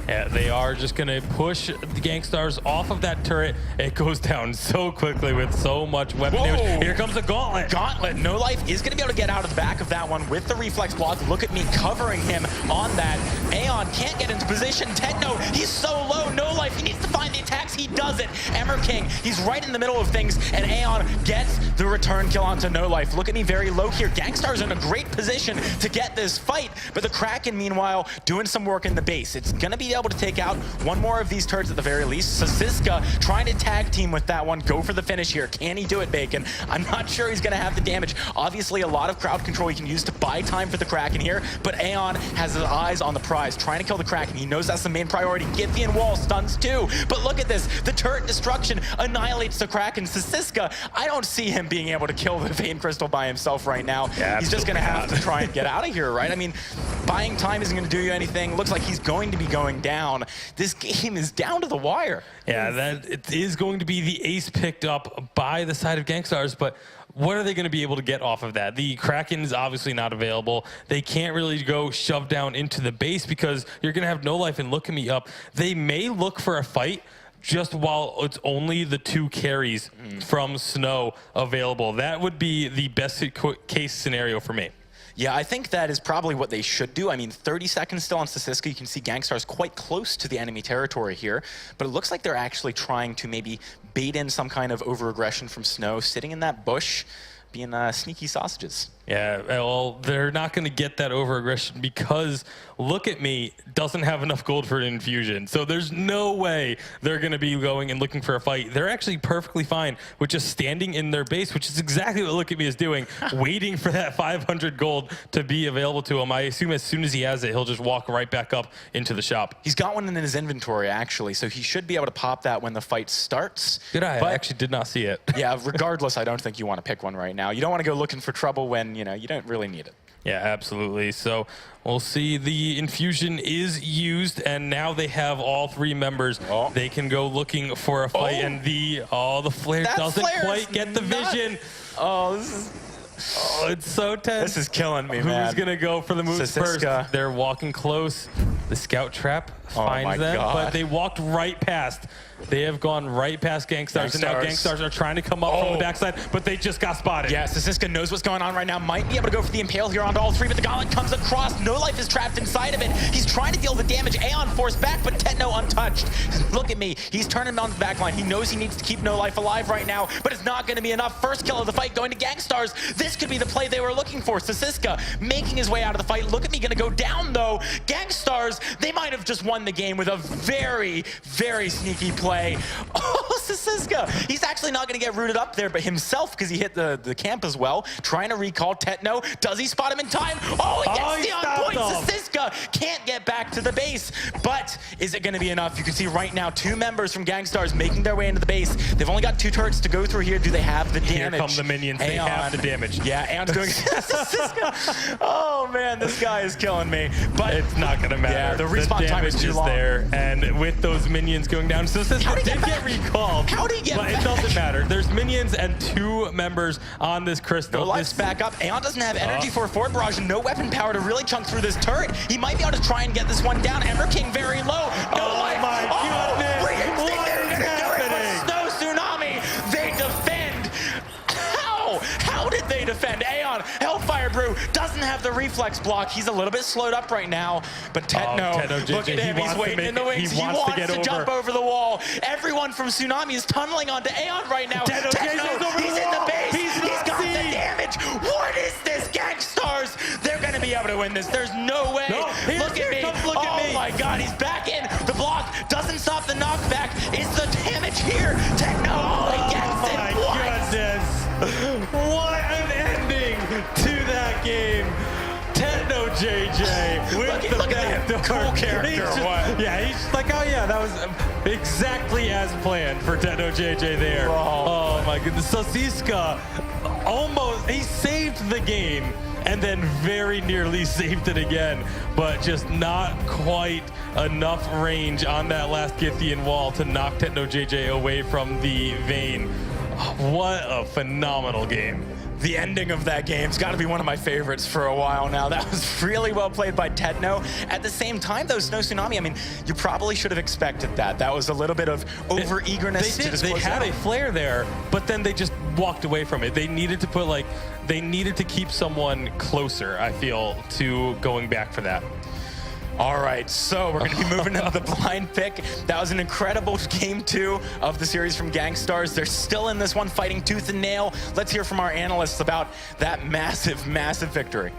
Yeah, they are just going to push the Gankstars off of that turret. It goes down so quickly with so much weapon damage. Here comes the Gauntlet. Gauntlet. No Life is going to be able to get out of the back of that one with the reflex block. Look at me covering him on that. Aeon can't get into position. Techno, he's so low. No Life, he needs to find the attacks. He does it. Emmer King, he's right in the middle of things, and Aeon gets the return kill onto No Life. Look at me very low here. Gankstars in a great position to get this fight, but the Kraken, meanwhile, doing some work in the base. It's going to be able to take out one more of these turrets at the very least. Sasiska trying to tag team with that one. Go for the finish here. Can he do it, Bacon? I'm not sure he's going to have the damage. Obviously, a lot of crowd control he can use to buy time for the Kraken here, but Aeon has his eyes on the prize, trying to kill the Kraken. He knows that's the main priority. Githian wall stuns too, but look at this. The turret destruction annihilates the Kraken. Sasiska, I don't see him being able to kill the Vein Crystal by himself right now. Yeah, he's just going to have to try and get out of here, right? I mean, buying time isn't going to do you anything. Looks like he's going to be going down. This game is down to the wire. Yeah, that it is going to be the ace picked up by the side of Gankstars, but what are they going to be able to get off of that? The Kraken is obviously not available. They can't really go shove down into the base because you're going to have No Life and Look at Me up. They may look for a fight just while it's only the two carries from SNOW available. That would be the best case scenario for me. Yeah, I think that is probably what they should do. I mean, 30 seconds still on Sasiska. You can see Gankstars quite close to the enemy territory here, but it looks like they're actually trying to maybe bait in some kind of over-aggression from SNOW, sitting in that bush, being sneaky sausages. Yeah, well, they're not going to get that over-aggression because Look at Me doesn't have enough gold for an infusion. So there's no way they're going to be going and looking for a fight. They're actually perfectly fine with just standing in their base, which is exactly what Look at Me is doing, waiting for that 500 gold to be available to him. I assume as soon as he has it, he'll just walk right back up into the shop. He's got one in his inventory, actually, so he should be able to pop that when the fight starts. Good eye. I actually did not see it. Yeah, regardless, I don't think you want to pick one right now. You don't want to go looking for trouble when, you know, you don't really need it. Yeah, absolutely. So we'll see. The infusion is used, and now they have all three members. They can go looking for a fight, and the flare doesn't quite get the vision. It's so tense. This is killing me, man. Who's gonna go for the moves first? They're walking close. The scout trap finds them, but they walked right past. They have gone right past Gankstars, and now Gankstars are trying to come up from the backside, but they just got spotted. Yes, Sasiska knows what's going on right now. Might be able to go for the Impale here onto all three, but the Gauntlet comes across. No Life is trapped inside of it. He's trying to deal the damage. Aeon forced back, but Tetno untouched. Look at me. He's turning on the backline. He knows he needs to keep No Life alive right now, but it's not going to be enough. First kill of the fight going to Gankstars. This could be the play they were looking for. Sasiska making his way out of the fight. Look at me, going to go down though. Gankstars, they might have just won the game with a very, very sneaky play. Oh, Sasiska. He's actually not going to get rooted up there, but himself, because he hit the camp as well. Trying to recall Tetno. Does he spot him in time? Oh, he gets the on point. Sasiska can't get back to the base, but is it going to be enough? You can see right now 2 members from Gankstars making their way into the base. They've only got 2 turrets to go through here. Do they have the damage? Here come the minions. They have the damage. Yeah, Aeon's going Sasiska. Oh man, this guy is killing me. But it's not going to matter. Yeah, the respawn time is too long. There, and with those minions going down, Sasiska did get recalled. How did he get back? But it doesn't matter. There's minions and 2 members on this crystal. No Life's back up. Aeon doesn't have energy for a forward barrage and no weapon power to really chunk through this turret. He might be able to try and get this one down. Ember King very low. No Life. Oh my goodness. What is happening? SNOW Tsunami. They defend. How did they defend? Aeon, Hellfire Brew, doesn't have the reflex block. He's a little bit slowed up right now. But Tetno, look at him. He's waiting in the wings. He wants to jump over the wall. Everyone from Tsunami is tunneling onto Aeon right now. Tetno, he's in the base. He's got the damage. What is this, Gankstars? They're going to be able to win this. There's no way. Look at me. Oh my God, he's back in. The block doesn't stop the knockback. It's the damage here. Techno, he gets it. Oh my goodness. What an ending to that game. Tetno JJ with the backdoor. Cool character. He's just like, oh yeah, that was exactly as planned for Tetno JJ there. Oh my goodness. Sasiska he saved the game and then very nearly saved it again, but just not quite enough range on that last Githian wall to knock Tetno JJ away from the Vayne. What a phenomenal game. The ending of that game's got to be one of my favorites for a while now. That was really well played by Tetno. At the same time, though, SNOW Tsunami, I mean, you probably should have expected that. That was a little bit of over-eagerness to just They had a flare there, but then they just walked away from it. They needed to they needed to keep someone closer, I feel, to going back for that. All right, so we're going to be moving into the blind pick. That was an incredible game 2 of the series from Gankstars. They're still in this one, fighting tooth and nail. Let's hear from our analysts about that massive, massive victory.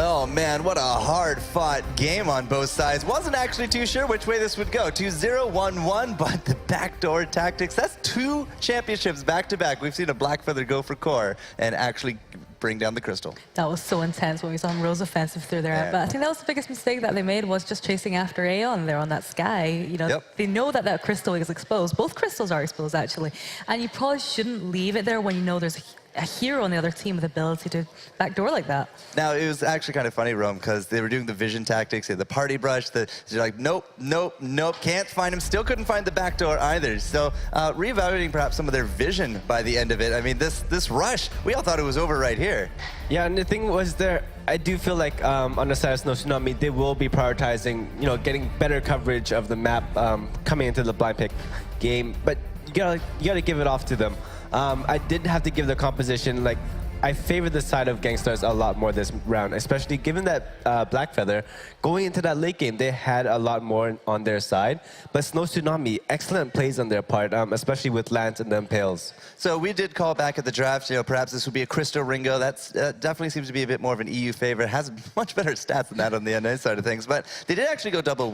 Oh man, what a hard-fought game on both sides. Wasn't actually too sure which way this would go. 2-0, 1-1, but the backdoor tactics, that's 2 championships back-to-back. We've seen a Blackfeather go for core and actually bring down the crystal. That was so intense when we saw him Rose offensive through there. But I think that was the biggest mistake that they made, was just chasing after Aeon there on that sky. You know, they know that that crystal is exposed. Both crystals are exposed, actually. And you probably shouldn't leave it there when you know there's a hero on the other team with the ability to backdoor like that. Now, it was actually kind of funny, Rome, because they were doing the vision tactics, they had the party brush, they're like, nope, nope, nope, can't find him, still couldn't find the back door either. So reevaluating perhaps some of their vision by the end of it. I mean, this rush, we all thought it was over right here. Yeah, and the thing was there, I do feel like on the side of SNOW Tsunami, they will be prioritizing, you know, getting better coverage of the map coming into the blind pick game, but you gotta give it off to them. I did have to give the composition, like, I favor the side of Gankstars a lot more this round, especially given that Blackfeather, going into that late game, they had a lot more on their side. But SNOW Tsunami, excellent plays on their part, especially with Lance and the Impales. So we did call back at the draft, you know, perhaps this would be a Crystal Ringo. That's definitely seems to be a bit more of an EU favorite. Has much better stats than that on the NA side of things. But they did actually go double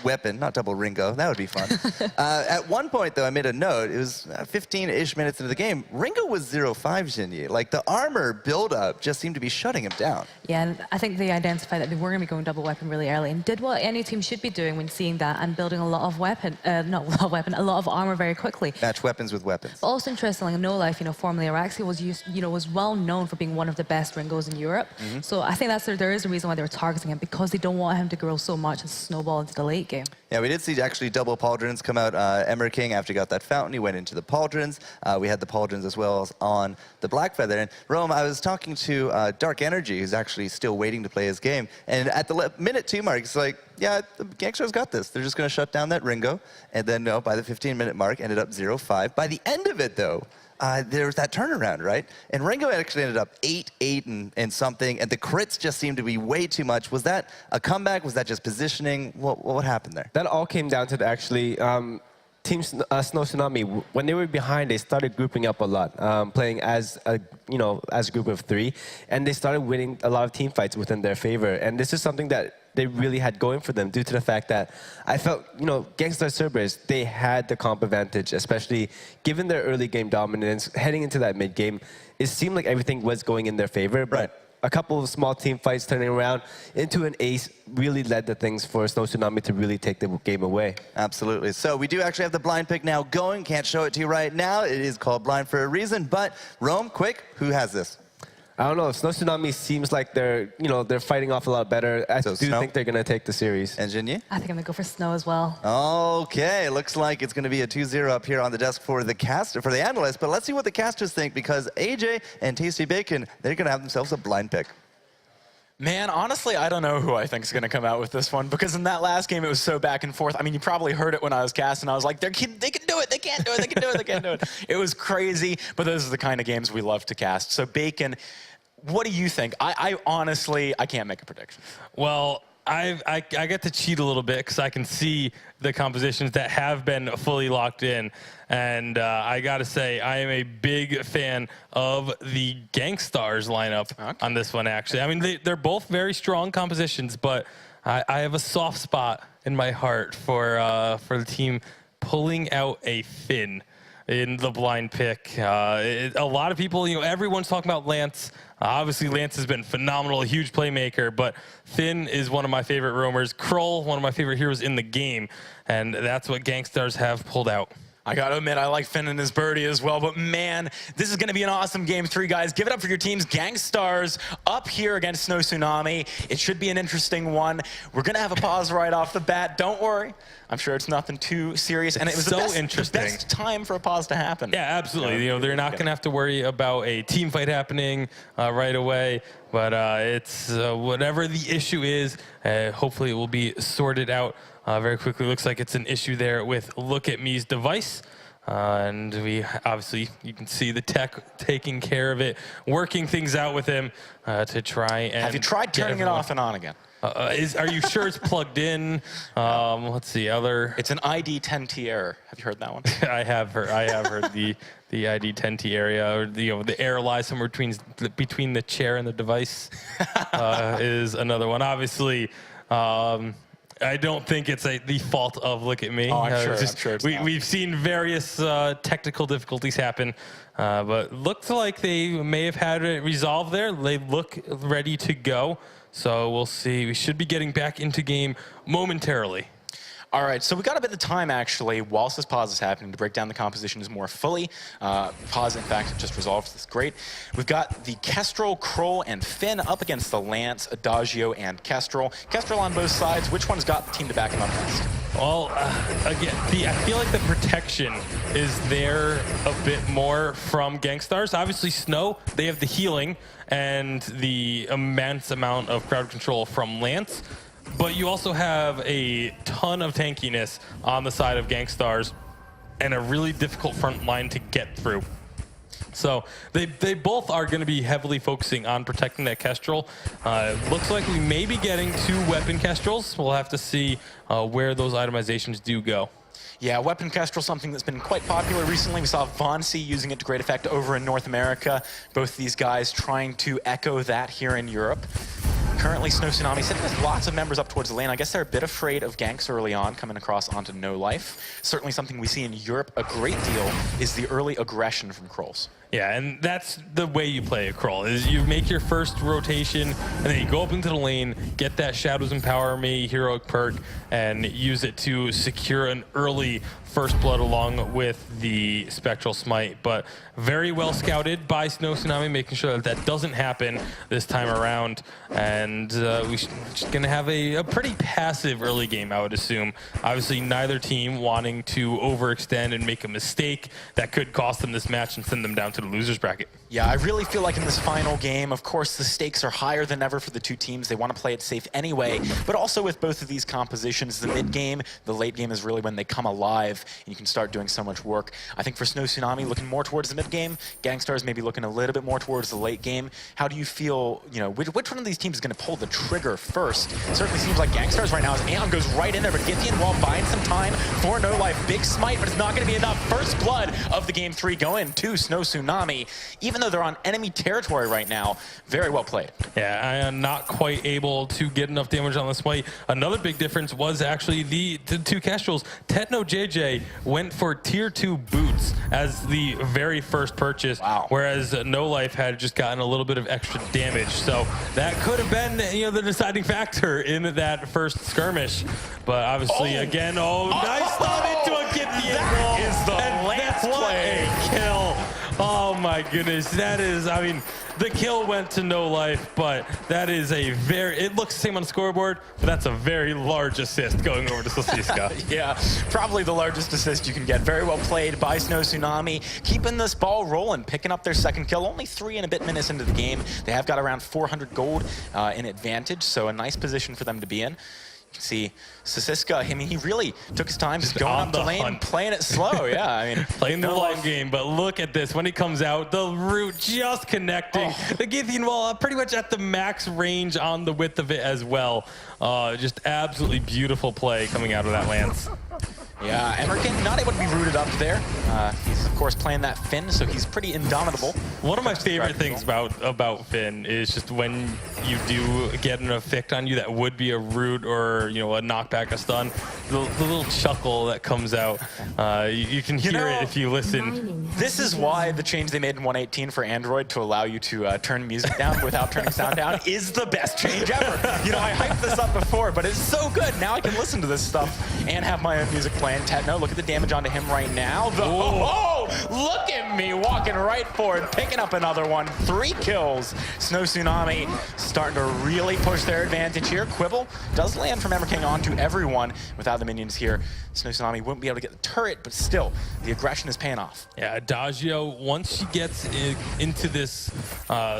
weapon, not double Ringo. That would be fun. At one point, though, I made a note. It was 15-ish minutes into the game. Ringo was 0-5, Jinyi. Like, the armor build-up just seemed to be shutting him down. Yeah, and I think they identified that they were going to be going double weapon really early and did what any team should be doing when seeing that and building a lot of a lot of armor very quickly. Match weapons with weapons. But also interestingly, No Life, you know, formerly Araxi was well known for being one of the best Ringos in Europe. So I think there is a reason why they were targeting him, because they don't want him to grow so much and snowball into the late game. Yeah, we did see actually double pauldrons come out. Emmer King, after he got that fountain, he went into the pauldrons. We had the pauldrons as well as on the Blackfeather. And Rome, I was talking to Dark Energy, who's actually still waiting to play his game. And at the minute 2 mark, it's like, yeah, the Gankstars got this. They're just going to shut down that Ringo. And then, no, by the 15-minute mark, ended up 0-5. By the end of it, though, there was that turnaround, right? And Ringo actually ended up 8-8 and something, and the crits just seemed to be way too much. Was that a comeback? Was that just positioning? What happened there? That all came down to the Team SNOW Tsunami. When they were behind, they started grouping up a lot, playing as a group of 3, and they started winning a lot of team fights within their favor. And this is something that they really had going for them due to the fact that I felt, Gankstars Cerberus, they had the comp advantage, especially given their early game dominance. Heading into that mid game, it seemed like everything was going in their favor, but a couple of small team fights turning around into an ace really led to things for SNOW Tsunami to really take the game away. Absolutely. So we do actually have the blind pick now going. Can't show it to you right now. It is called blind for a reason, but Rome, quick, who has this? I don't know. SNOW Tsunami seems like they're fighting off a lot better. I do think they're going to take the series. And Jinyi? I think I'm going to go for SNOW as well. Okay, looks like it's going to be a 2-0 up here on the desk for the analysts. But let's see what the casters think, because AJ and Tasty Bacon, they're going to have themselves a blind pick. Man, honestly, I don't know who I think is going to come out with this one, because in that last game, it was so back and forth. I mean, you probably heard it when I was casting. I was like, they can do it, they can't do it, they can do it, they can't do it. It was crazy, but those are the kind of games we love to cast. So Bacon, what do you think? I honestly, I can't make a prediction. Well, I get to cheat a little bit because I can see the compositions that have been fully locked in. And I got to say, I am a big fan of the Gankstars lineup on this one, actually. I mean, they're both very strong compositions, but I have a soft spot in my heart for the team pulling out a Finn in the blind pick. A lot of people, everyone's talking about Lance. Obviously, Lance has been phenomenal, a huge playmaker, but Finn is one of my favorite roamers. Kroll, one of my favorite heroes in the game, and that's what Gankstars have pulled out. I got to admit, I like Finn and his birdie as well, but man, this is going to be an awesome Game 3, guys. Give it up for your teams. Gankstars up here against SNOW Tsunami. It should be an interesting one. We're going to have a pause right off the bat. Don't worry. I'm sure it's nothing too serious, and it was so the best time for a pause to happen. Yeah, absolutely. They're not going to have to worry about a team fight happening right away, but it's whatever the issue is, hopefully it will be sorted out very quickly. Looks like it's an issue there with Look At Me's device. And we obviously, you can see the tech taking care of it, working things out with him to try and. Have you tried turning it off and on again? Are you sure it's plugged in? Let's see, It's an ID10T error. Have you heard that one? I have heard the ID10T area, or the error lies somewhere between the chair and the device is another one. Obviously. I don't think it's the fault of Look At Me. Oh, I'm sure it's not. We've seen various technical difficulties happen, but looks like they may have had it resolved there. They look ready to go, so we'll see. We should be getting back into game momentarily. All right, so we got a bit of time, actually, whilst this pause is happening, to break down the compositions more fully. Pause, in fact, just resolved. That's great. We've got the Kestrel, Kroll, and Finn up against the Lance, Adagio, and Kestrel. Kestrel on both sides. Which one's got the team to back him up best? Well, again, I feel like the protection is there a bit more from Gankstars. Obviously, SNOW, they have the healing and the immense amount of crowd control from Lance. But you also have a ton of tankiness on the side of Gankstars and a really difficult front line to get through. So they both are going to be heavily focusing on protecting that Kestrel. Looks like we may be getting 2 weapon Kestrels. We'll have to see where those itemizations do go. Yeah, Weapon Kestrel, something that's been quite popular recently. We saw Vonsi using it to great effect over in North America. Both these guys trying to echo that here in Europe. Currently, SNOW Tsunami sitting with lots of members up towards the lane. I guess they're a bit afraid of ganks early on, coming across onto No Life. Certainly something we see in Europe a great deal is the early aggression from Krolls. Yeah, and that's the way you play a Kroll, is you make your first rotation, and then you go up into the lane, get that Shadows Empower Me heroic perk, and use it to secure an early first blood along with the Spectral Smite. But very well scouted by SNOW Tsunami, making sure that that doesn't happen this time around. And And we're going to have a pretty passive early game, I would assume. Obviously, neither team wanting to overextend and make a mistake that could cost them this match and send them down to the loser's bracket. Yeah, I really feel like in this final game, of course, the stakes are higher than ever for the two teams. They want to play it safe anyway, but also with both of these compositions, the mid game, the late game is really when they come alive and you can start doing so much work. I think for SNOW Tsunami, looking more towards the mid game, Gankstars maybe looking a little bit more towards the late game. How do you feel, you know, which one of these teams is going to pull the trigger first? It certainly seems like Gankstars right now as Aeon goes right in there, but Githian while buying some time for No Life. Big smite, but it's not going to be enough. First blood of the game 3 going to SNOW Tsunami. Even though they're on enemy territory right now, very well played. Yeah, I am not quite able to get enough damage on this fight. Another big difference was actually the two Kestrels. Techno JJ went for tier 2 boots as the very first purchase, whereas No Life had just gotten a little bit of extra damage. So that could have been, you know, the deciding factor in that first skirmish. But obviously, again, nice thumb into a Githian wall. That is the last play. A kill. Oh my goodness, that is, I mean, the kill went to No Life, but that is a very, it looks the same on the scoreboard, but that's a very large assist going over to Slasiska. Yeah, probably the largest assist you can get. Very well played by SNOW Tsunami, keeping this ball rolling, picking up their second kill. Only 3 and a bit minutes into the game. They have got around 400 gold in advantage, so a nice position for them to be in. You can see Slasiska, I mean, he really took his time just going up the lane, hunt. Playing it slow. Yeah, I mean, playing the long game, but look at this. When he comes out, the root just connecting. The Githian wall pretty much at the max range on the width of it as well. Just absolutely beautiful play coming out of that lance. Yeah, Emerkin not able to be rooted up there. He's, of course, playing that Finn, so he's pretty indomitable. One of my favorite things about Finn is just when you do get an effect on you that would be a root or, you know, a knockback, a stun, the little chuckle that comes out. You can hear it if you listen. This is why the change they made in 1.18 for Android to allow you to turn music down without turning sound down is the best change ever. You know, I hyped this up before, but it's so good. Now I can listen to this stuff and have my own music playing. Techno, look at the damage onto him right now. Look at me walking right forward, picking up another one. 3 kills. SNOW Tsunami starting to really push their advantage here. Quibble does land from Emerking onto everyone. Without the minions here, SNOW Tsunami wouldn't be able to get the turret, but still, the aggression is paying off. Yeah, Adagio, once she gets into this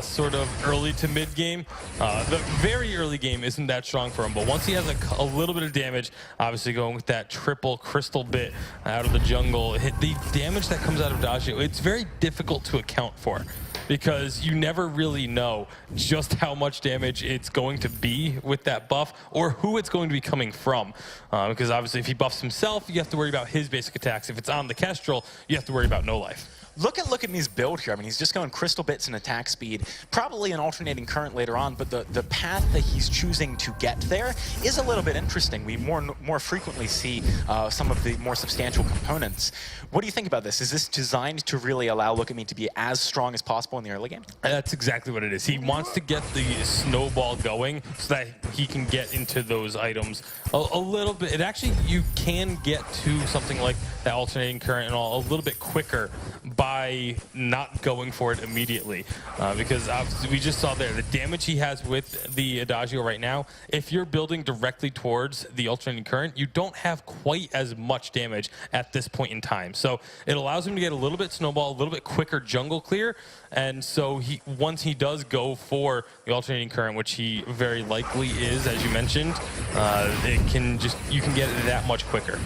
sort of early to mid game, the very early game isn't that strong for him, but once he has a little bit of damage, obviously going with that triple crystal bit out of the jungle, the damage that comes out of Adagio, it's very difficult to account for, because you never really know just how much damage it's going to be with that buff or who it's going to be coming from. Because obviously if he buffs himself, you have to worry about his basic attacks. If it's on the Kestrel, you have to worry about No Life. Look at me's build here. I mean, he's just going crystal bits and attack speed, probably an alternating current later on, but the path that he's choosing to get there is a little bit interesting. We more frequently see some of the more substantial components. What do you think about this? Is this designed to really allow me to be as strong as possible in the early game? That's exactly what it is. He wants to get the snowball going so that he can get into those items a little bit. It actually, you can get to something like that alternating current and all a little bit quicker by not going for it immediately, because obviously we just saw there the damage he has with the Adagio right now. If you're building directly towards the alternating current, you don't have quite as much damage at this point in time. So it allows him to get a little bit snowball, a little bit quicker jungle clear, and so once he does go for the alternating current, which he very likely is, as you mentioned, you can get it that much quicker.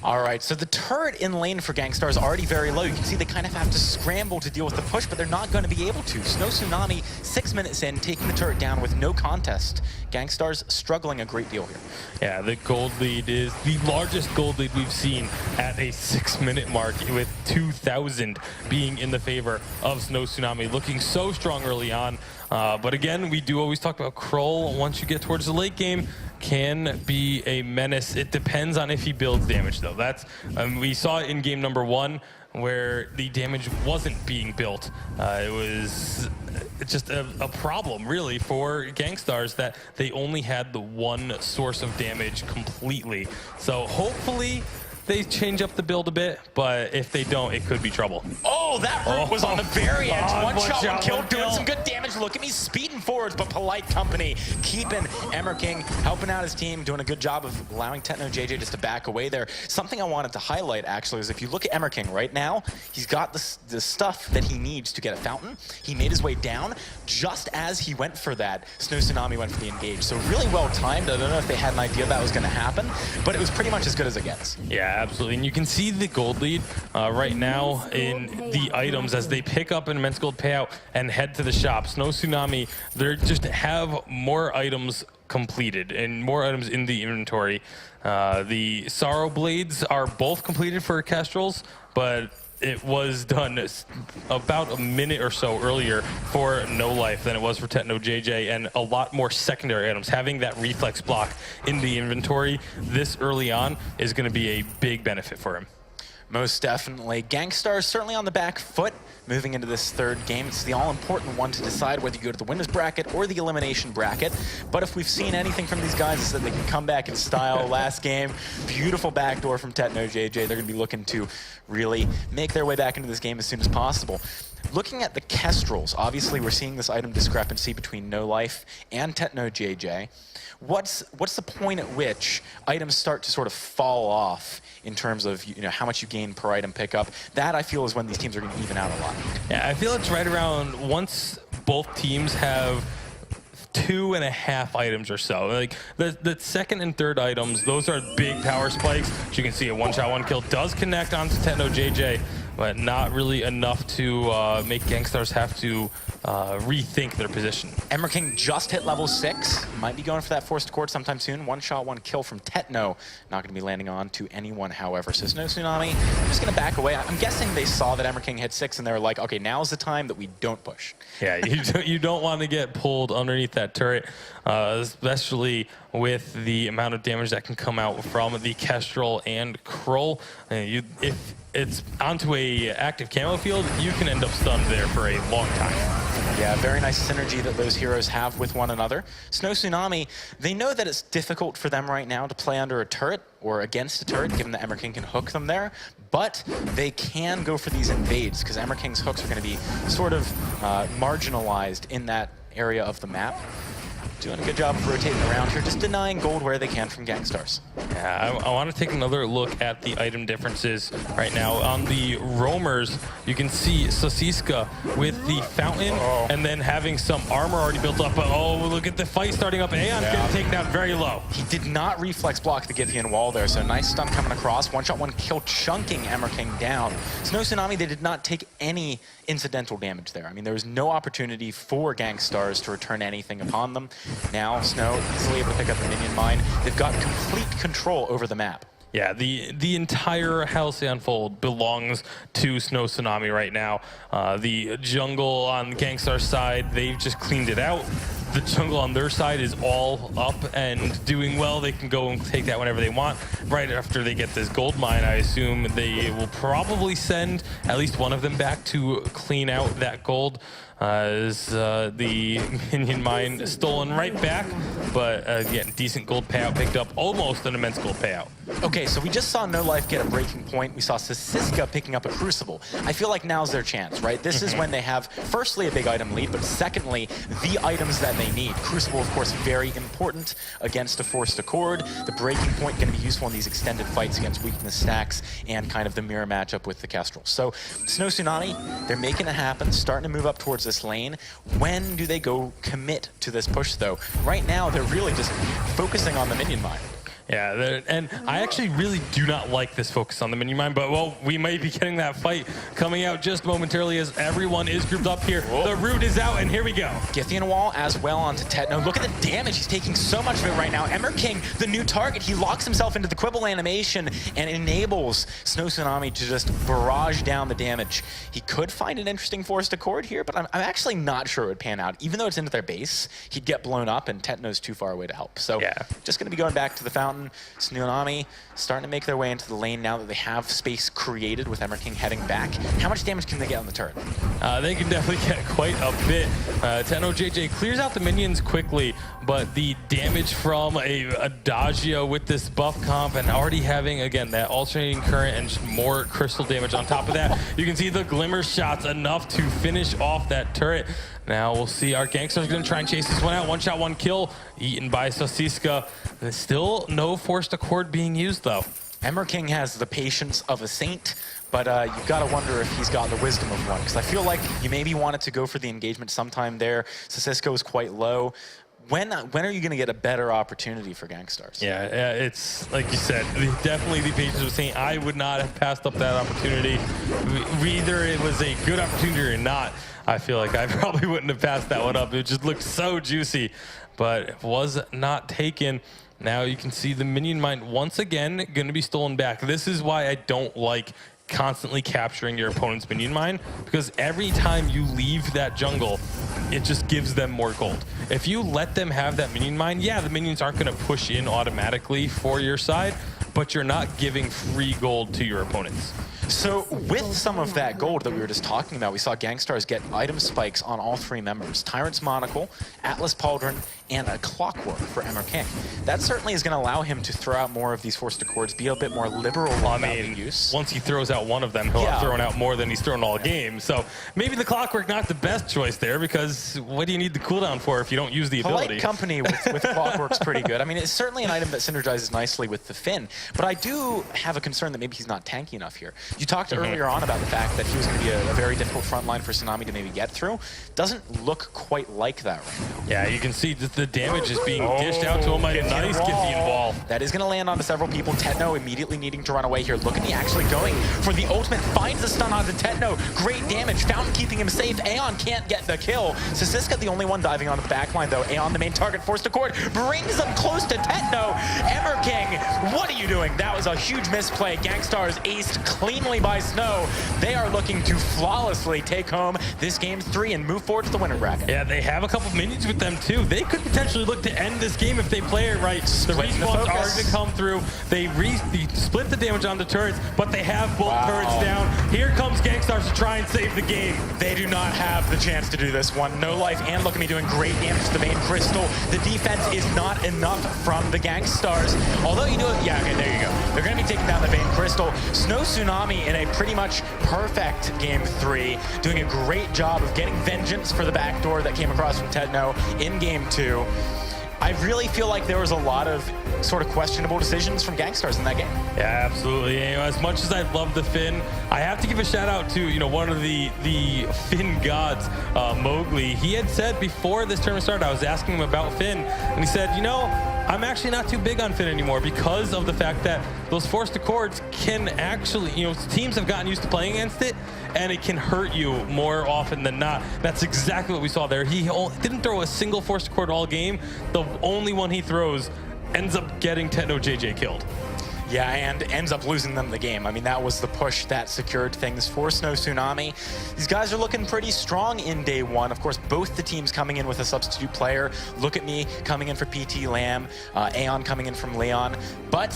All right, so the turret in lane for Gankstars is already very low. You can see they kind of have to scramble to deal with the push, but they're not going to be able to. SNOW Tsunami, 6 minutes in, taking the turret down with no contest. Gankstars struggling a great deal here. Yeah, the gold lead is the largest gold lead we've seen at a 6-minute mark, with 2,000 being in the favor of SNOW Tsunami, looking so strong early on. But again, we do always talk about Kroll. Once you get towards the late game, can be a menace. It depends on if he builds damage, though. We saw it in game number 1, where the damage wasn't being built. It was just a problem, really, for Gankstars, that they only had the one source of damage completely. So hopefully they change up the build a bit, but if they don't, it could be trouble. Oh, that root was on the very edge. One shot, one kill, doing kill. some good damage. Look at me speeding forwards, but polite company. Keeping Emmer King, helping out his team, doing a good job of allowing Techno JJ just to back away there. Something I wanted to highlight, actually, is if you look at Emmer King right now, he's got the stuff that he needs to get a fountain. He made his way down. Just as he went for that, SNOW Tsunami went for the engage. So really well timed. I don't know if they had an idea that was going to happen, but it was pretty much as good as it gets. Yeah, absolutely. And you can see the gold lead right now in the items as they pick up an immense gold payout and head to the shop. SNOW Tsunami, they just have more items completed and more items in the inventory. The Sorrow Blades are both completed for Kestrels, but it was done about a minute or so earlier for No Life than it was for Techno JJ, and a lot more secondary items. Having that reflex block in the inventory this early on is going to be a big benefit for him. Most definitely. Gankstars certainly on the back foot moving into this third game. It's the all-important one to decide whether you go to the winners bracket or the elimination bracket. But if we've seen anything from these guys, is that they can come back in style. Last game, beautiful backdoor from Techno JJ. They're going to be looking to really make their way back into this game as soon as possible. Looking at the Kestrels, obviously we're seeing this item discrepancy between No Life and Techno JJ. What's the point at which items start to sort of fall off in terms of how much you gain per item pickup? That I feel is when these teams are going to even out a lot. Yeah, I feel it's right around once both teams have 2.5 items or so. Like the second and third items, those are big power spikes. As you can see, a one-shot, one-kill does connect onto Techno JJ, but not really enough to make Gankstars have to rethink their position. Emmer King just hit level 6. Might be going for that forced accord sometime soon. One shot, one kill from Techno. Not going to be landing on to anyone, however. So SNOW Tsunami, I'm just going to back away. I'm guessing they saw that Emmer King hit 6 and they were like, okay, now's the time that we don't push. Yeah, you don't want to get pulled underneath that turret, especially with the amount of damage that can come out from the Kestrel and Krull. If it's onto a active camo field, you can end up stunned there for a long time. Yeah, very nice synergy that those heroes have with one another. SNOW Tsunami, they know that it's difficult for them right now to play under a turret or against a turret, given that Emmer King can hook them there, but they can go for these invades, because Emmer King's hooks are going to be sort of marginalized in that area of the map. Doing a good job of rotating around here, just denying gold where they can from Gankstars. Yeah, I want to take another look at the item differences right now. On the roamers, you can see Sasiska with the fountain and then having some armor already built up. But oh, look at the fight starting up. Aeon's getting taken down very low. He did not reflex block the Githian wall there, so nice stun coming across. One shot, one kill, chunking Emmer King down. SNOW Tsunami, they did not take any incidental damage there. I mean, there was no opportunity for Gankstars to return anything upon them. Now, SNOW easily able to pick up the minion mine. They've got complete control over the map. Yeah, the entire Halcyon fold belongs to SNOW Tsunami right now. The jungle on the Gangstar side, they've just cleaned it out. The jungle on their side is all up and doing well. They can go and take that whenever they want. Right after they get this gold mine, I assume they will probably send at least one of them back to clean out that gold. Is the minion mine stolen right back, but again, decent gold payout picked up, almost an immense gold payout. Okay, so we just saw No Life get a breaking point. We saw Sasiska picking up a Crucible. I feel like now's their chance, right? This is when they have, firstly, a big item lead, but secondly, the items that they need. Crucible, of course, very important against a forced accord. The breaking point going to be useful in these extended fights against weakness stacks and kind of the mirror matchup with the Kestrel. So SNOW Tsunami, they're making it happen, starting to move up towards this lane. When do they go commit to this push, though? Right now, they're really just focusing on the minion mine. Yeah, and I actually really do not like this focus on the minion mine, but well, we might be getting that fight coming out just momentarily as everyone is grouped up here. Whoa. The root is out, and here we go. Githian wall as well onto Techno. Look at the damage. He's taking so much of it right now. Emmer King, the new target, he locks himself into the Quibble animation and enables SNOW Tsunami to just barrage down the damage. He could find an interesting forced accord here, but I'm actually not sure it would pan out. Even though it's into their base, he'd get blown up, and Techno's too far away to help. So yeah, just going to be going back to the fountain. Mountain. Tsunami starting to make their way into the lane now that they have space created with Emmer King heading back. How much damage can they get on the turret? They can definitely get quite a bit. Tenno JJ clears out the minions quickly, but the damage from a Adagio with this buff comp and already having, again, that alternating current and just more crystal damage on top of that, you can see the glimmer shots enough to finish off that turret. Now we'll see our Gankstars going to try and chase this one out. One shot, one kill, eaten by Sosiska. There's still no forced accord being used, though. Emmer King has the patience of a saint, but you've got to wonder if he's got the wisdom of one, because I feel like you maybe wanted to go for the engagement sometime there. Sosiska is quite low. When are you going to get a better opportunity for Gankstars? Yeah, it's like you said, definitely the patience of saying I would not have passed up that opportunity. Either it was a good opportunity or not. I feel like I probably wouldn't have passed that one up. It just looked so juicy, but it was not taken. Now you can see the minion mine once again going to be stolen back. This is why I don't like constantly capturing your opponent's minion mine, because every time you leave that jungle, it just gives them more gold. If you let them have that minion mine, yeah, the minions aren't going to push in automatically for your side, but you're not giving free gold to your opponents. So with some of that gold that we were just talking about, we saw Gankstars get item spikes on all three members. Tyrant's Monocle, Atlas Pauldron, and a Clockwork for Emmer King. That certainly is going to allow him to throw out more of these forced accords, be a bit more liberal about the use. Once he throws out one of them, he'll have thrown out more than he's thrown all game. So maybe the Clockwork not the best choice there, because what do you need the cooldown for if you don't use the ability? Polite company with Clockwork's pretty good. I mean, it's certainly an item that synergizes nicely with the Finn, but I do have a concern that maybe he's not tanky enough here. You talked earlier on about the fact that he was going to be a very difficult front line for Tsunami to maybe get through. Doesn't look quite like that right now. Yeah, you can see that the damage is being dished out to him. A nice Githian wall. That is going to land onto several people. Tetno immediately needing to run away here. Look at me actually going for the ultimate. Finds the stun onto Tetno. Great damage. Fountain keeping him safe. Aeon can't get the kill. Sosiska the only one diving on the backline though. Aeon the main target. Forced accord. Brings him close to Tetno. Emmer King, what are you doing? That was a huge misplay. Gankstars aced cleanly by SNOW. They are looking to flawlessly take home this game 3 and move forward to the winner bracket. Yeah, they have a couple minions with them too. They could potentially look to end this game if they play it right. The respawns are going to come through. They split the damage on the turrets, but they have both turrets down. Here comes Gankstars to try and save the game. They do not have the chance to do this one. No life, and look at me doing great damage to the main crystal. The defense is not enough from the Gankstars. Although you do it, yeah, okay, there you go. They're going to be taking down the main crystal. SNOW Tsunami in a pretty much perfect game 3, doing a great job of getting vengeance for the backdoor that came across from Tetno in game 2. I really feel like there was a lot of sort of questionable decisions from Gankstars in that game. Yeah, absolutely. You know, as much as I love the Finn, I have to give a shout out to one of the Finn gods, Mowgli. He had said before this tournament started, I was asking him about Finn, and he said, I'm actually not too big on Finn anymore because of the fact that those forced accords can actually, teams have gotten used to playing against it, and it can hurt you more often than not. That's exactly what we saw there. He didn't throw a single forced accord all game. The only one he throws ends up getting Tetno JJ killed. Yeah, and ends up losing them the game. I mean, that was the push that secured things for SNOW Tsunami. These guys are looking pretty strong in day 1. Of course, both the teams coming in with a substitute player. Look at me coming in for PT Lamb, Aeon coming in from Leon. But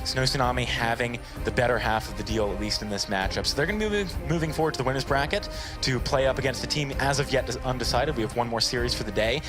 SNOW Tsunami having the better half of the deal, at least in this matchup. So they're going to be moving forward to the winner's bracket to play up against a team as of yet undecided. We have one more series for the day.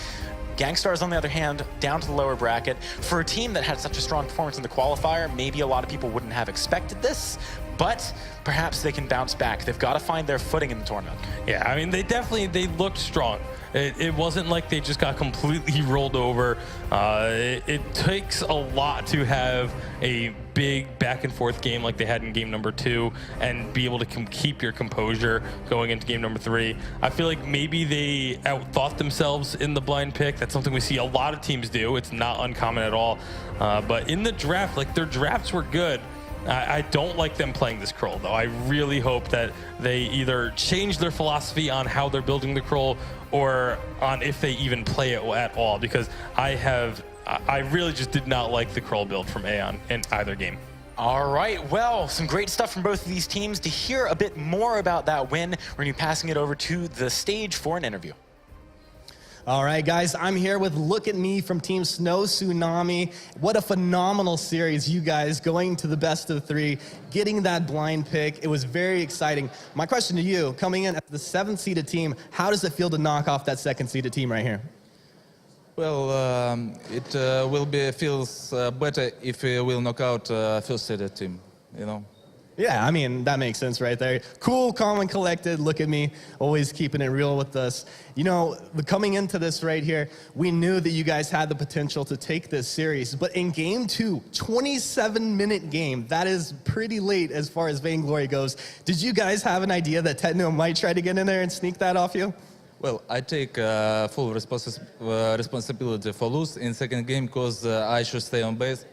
Gankstars, on the other hand, down to the lower bracket. For a team that had such a strong performance in the qualifier, maybe a lot of people wouldn't have expected this, but perhaps they can bounce back. They've got to find their footing in the tournament. Yeah, I mean, they looked strong. It wasn't like they just got completely rolled over. It takes a lot to have a big back and forth game like they had in game number 2 and be able to keep your composure going into game number 3. I feel like maybe they outthought themselves in the blind pick. That's something we see a lot of teams do. It's not uncommon at all. But in the draft, their drafts were good. I don't like them playing this Krull, though. I really hope that they either change their philosophy on how they're building the Krull or on if they even play it at all, because I really just did not like the Krull build from Aeon in either game. All right, well, some great stuff from both of these teams. To hear a bit more about that win, we're going to be passing it over to the stage for an interview. All right, guys, I'm here with Look at Me from Team SNOW Tsunami. What a phenomenal series, you guys, going to the best of 3, getting that blind pick. It was very exciting. My question to you, coming in as the 7th-seeded team, how does it feel to knock off that 2nd-seeded team right here? Well, it will be feels better if we will knock out first-seeded team, you know. Yeah, I mean, that makes sense right there. Cool, calm, and collected. Look at me, always keeping it real with us. You know, coming into this right here, we knew that you guys had the potential to take this series. But in Game 2, 27-minute game, that is pretty late as far as Vainglory goes. Did you guys have an idea that Techno might try to get in there and sneak that off you? Well, I take full responsibility for lose in second game because I should stay on base,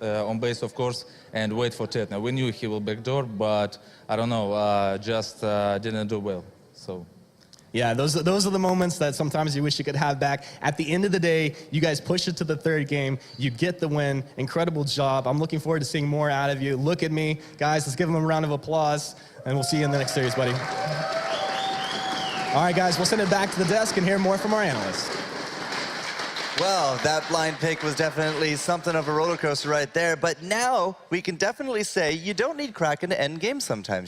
of course, and wait for Tetna. We knew he will backdoor, but I don't know, just didn't do well. So. Yeah, those are the moments that sometimes you wish you could have back. At the end of the day, you guys push it to the 3rd game. You get the win. Incredible job. I'm looking forward to seeing more out of you. Look at me. Guys, let's give them a round of applause, and we'll see you in the next series, buddy. All right, guys, we'll send it back to the desk and hear more from our analysts. Well, that blind pick was definitely something of a roller coaster right there, but now we can definitely say you don't need Kraken to end games sometimes.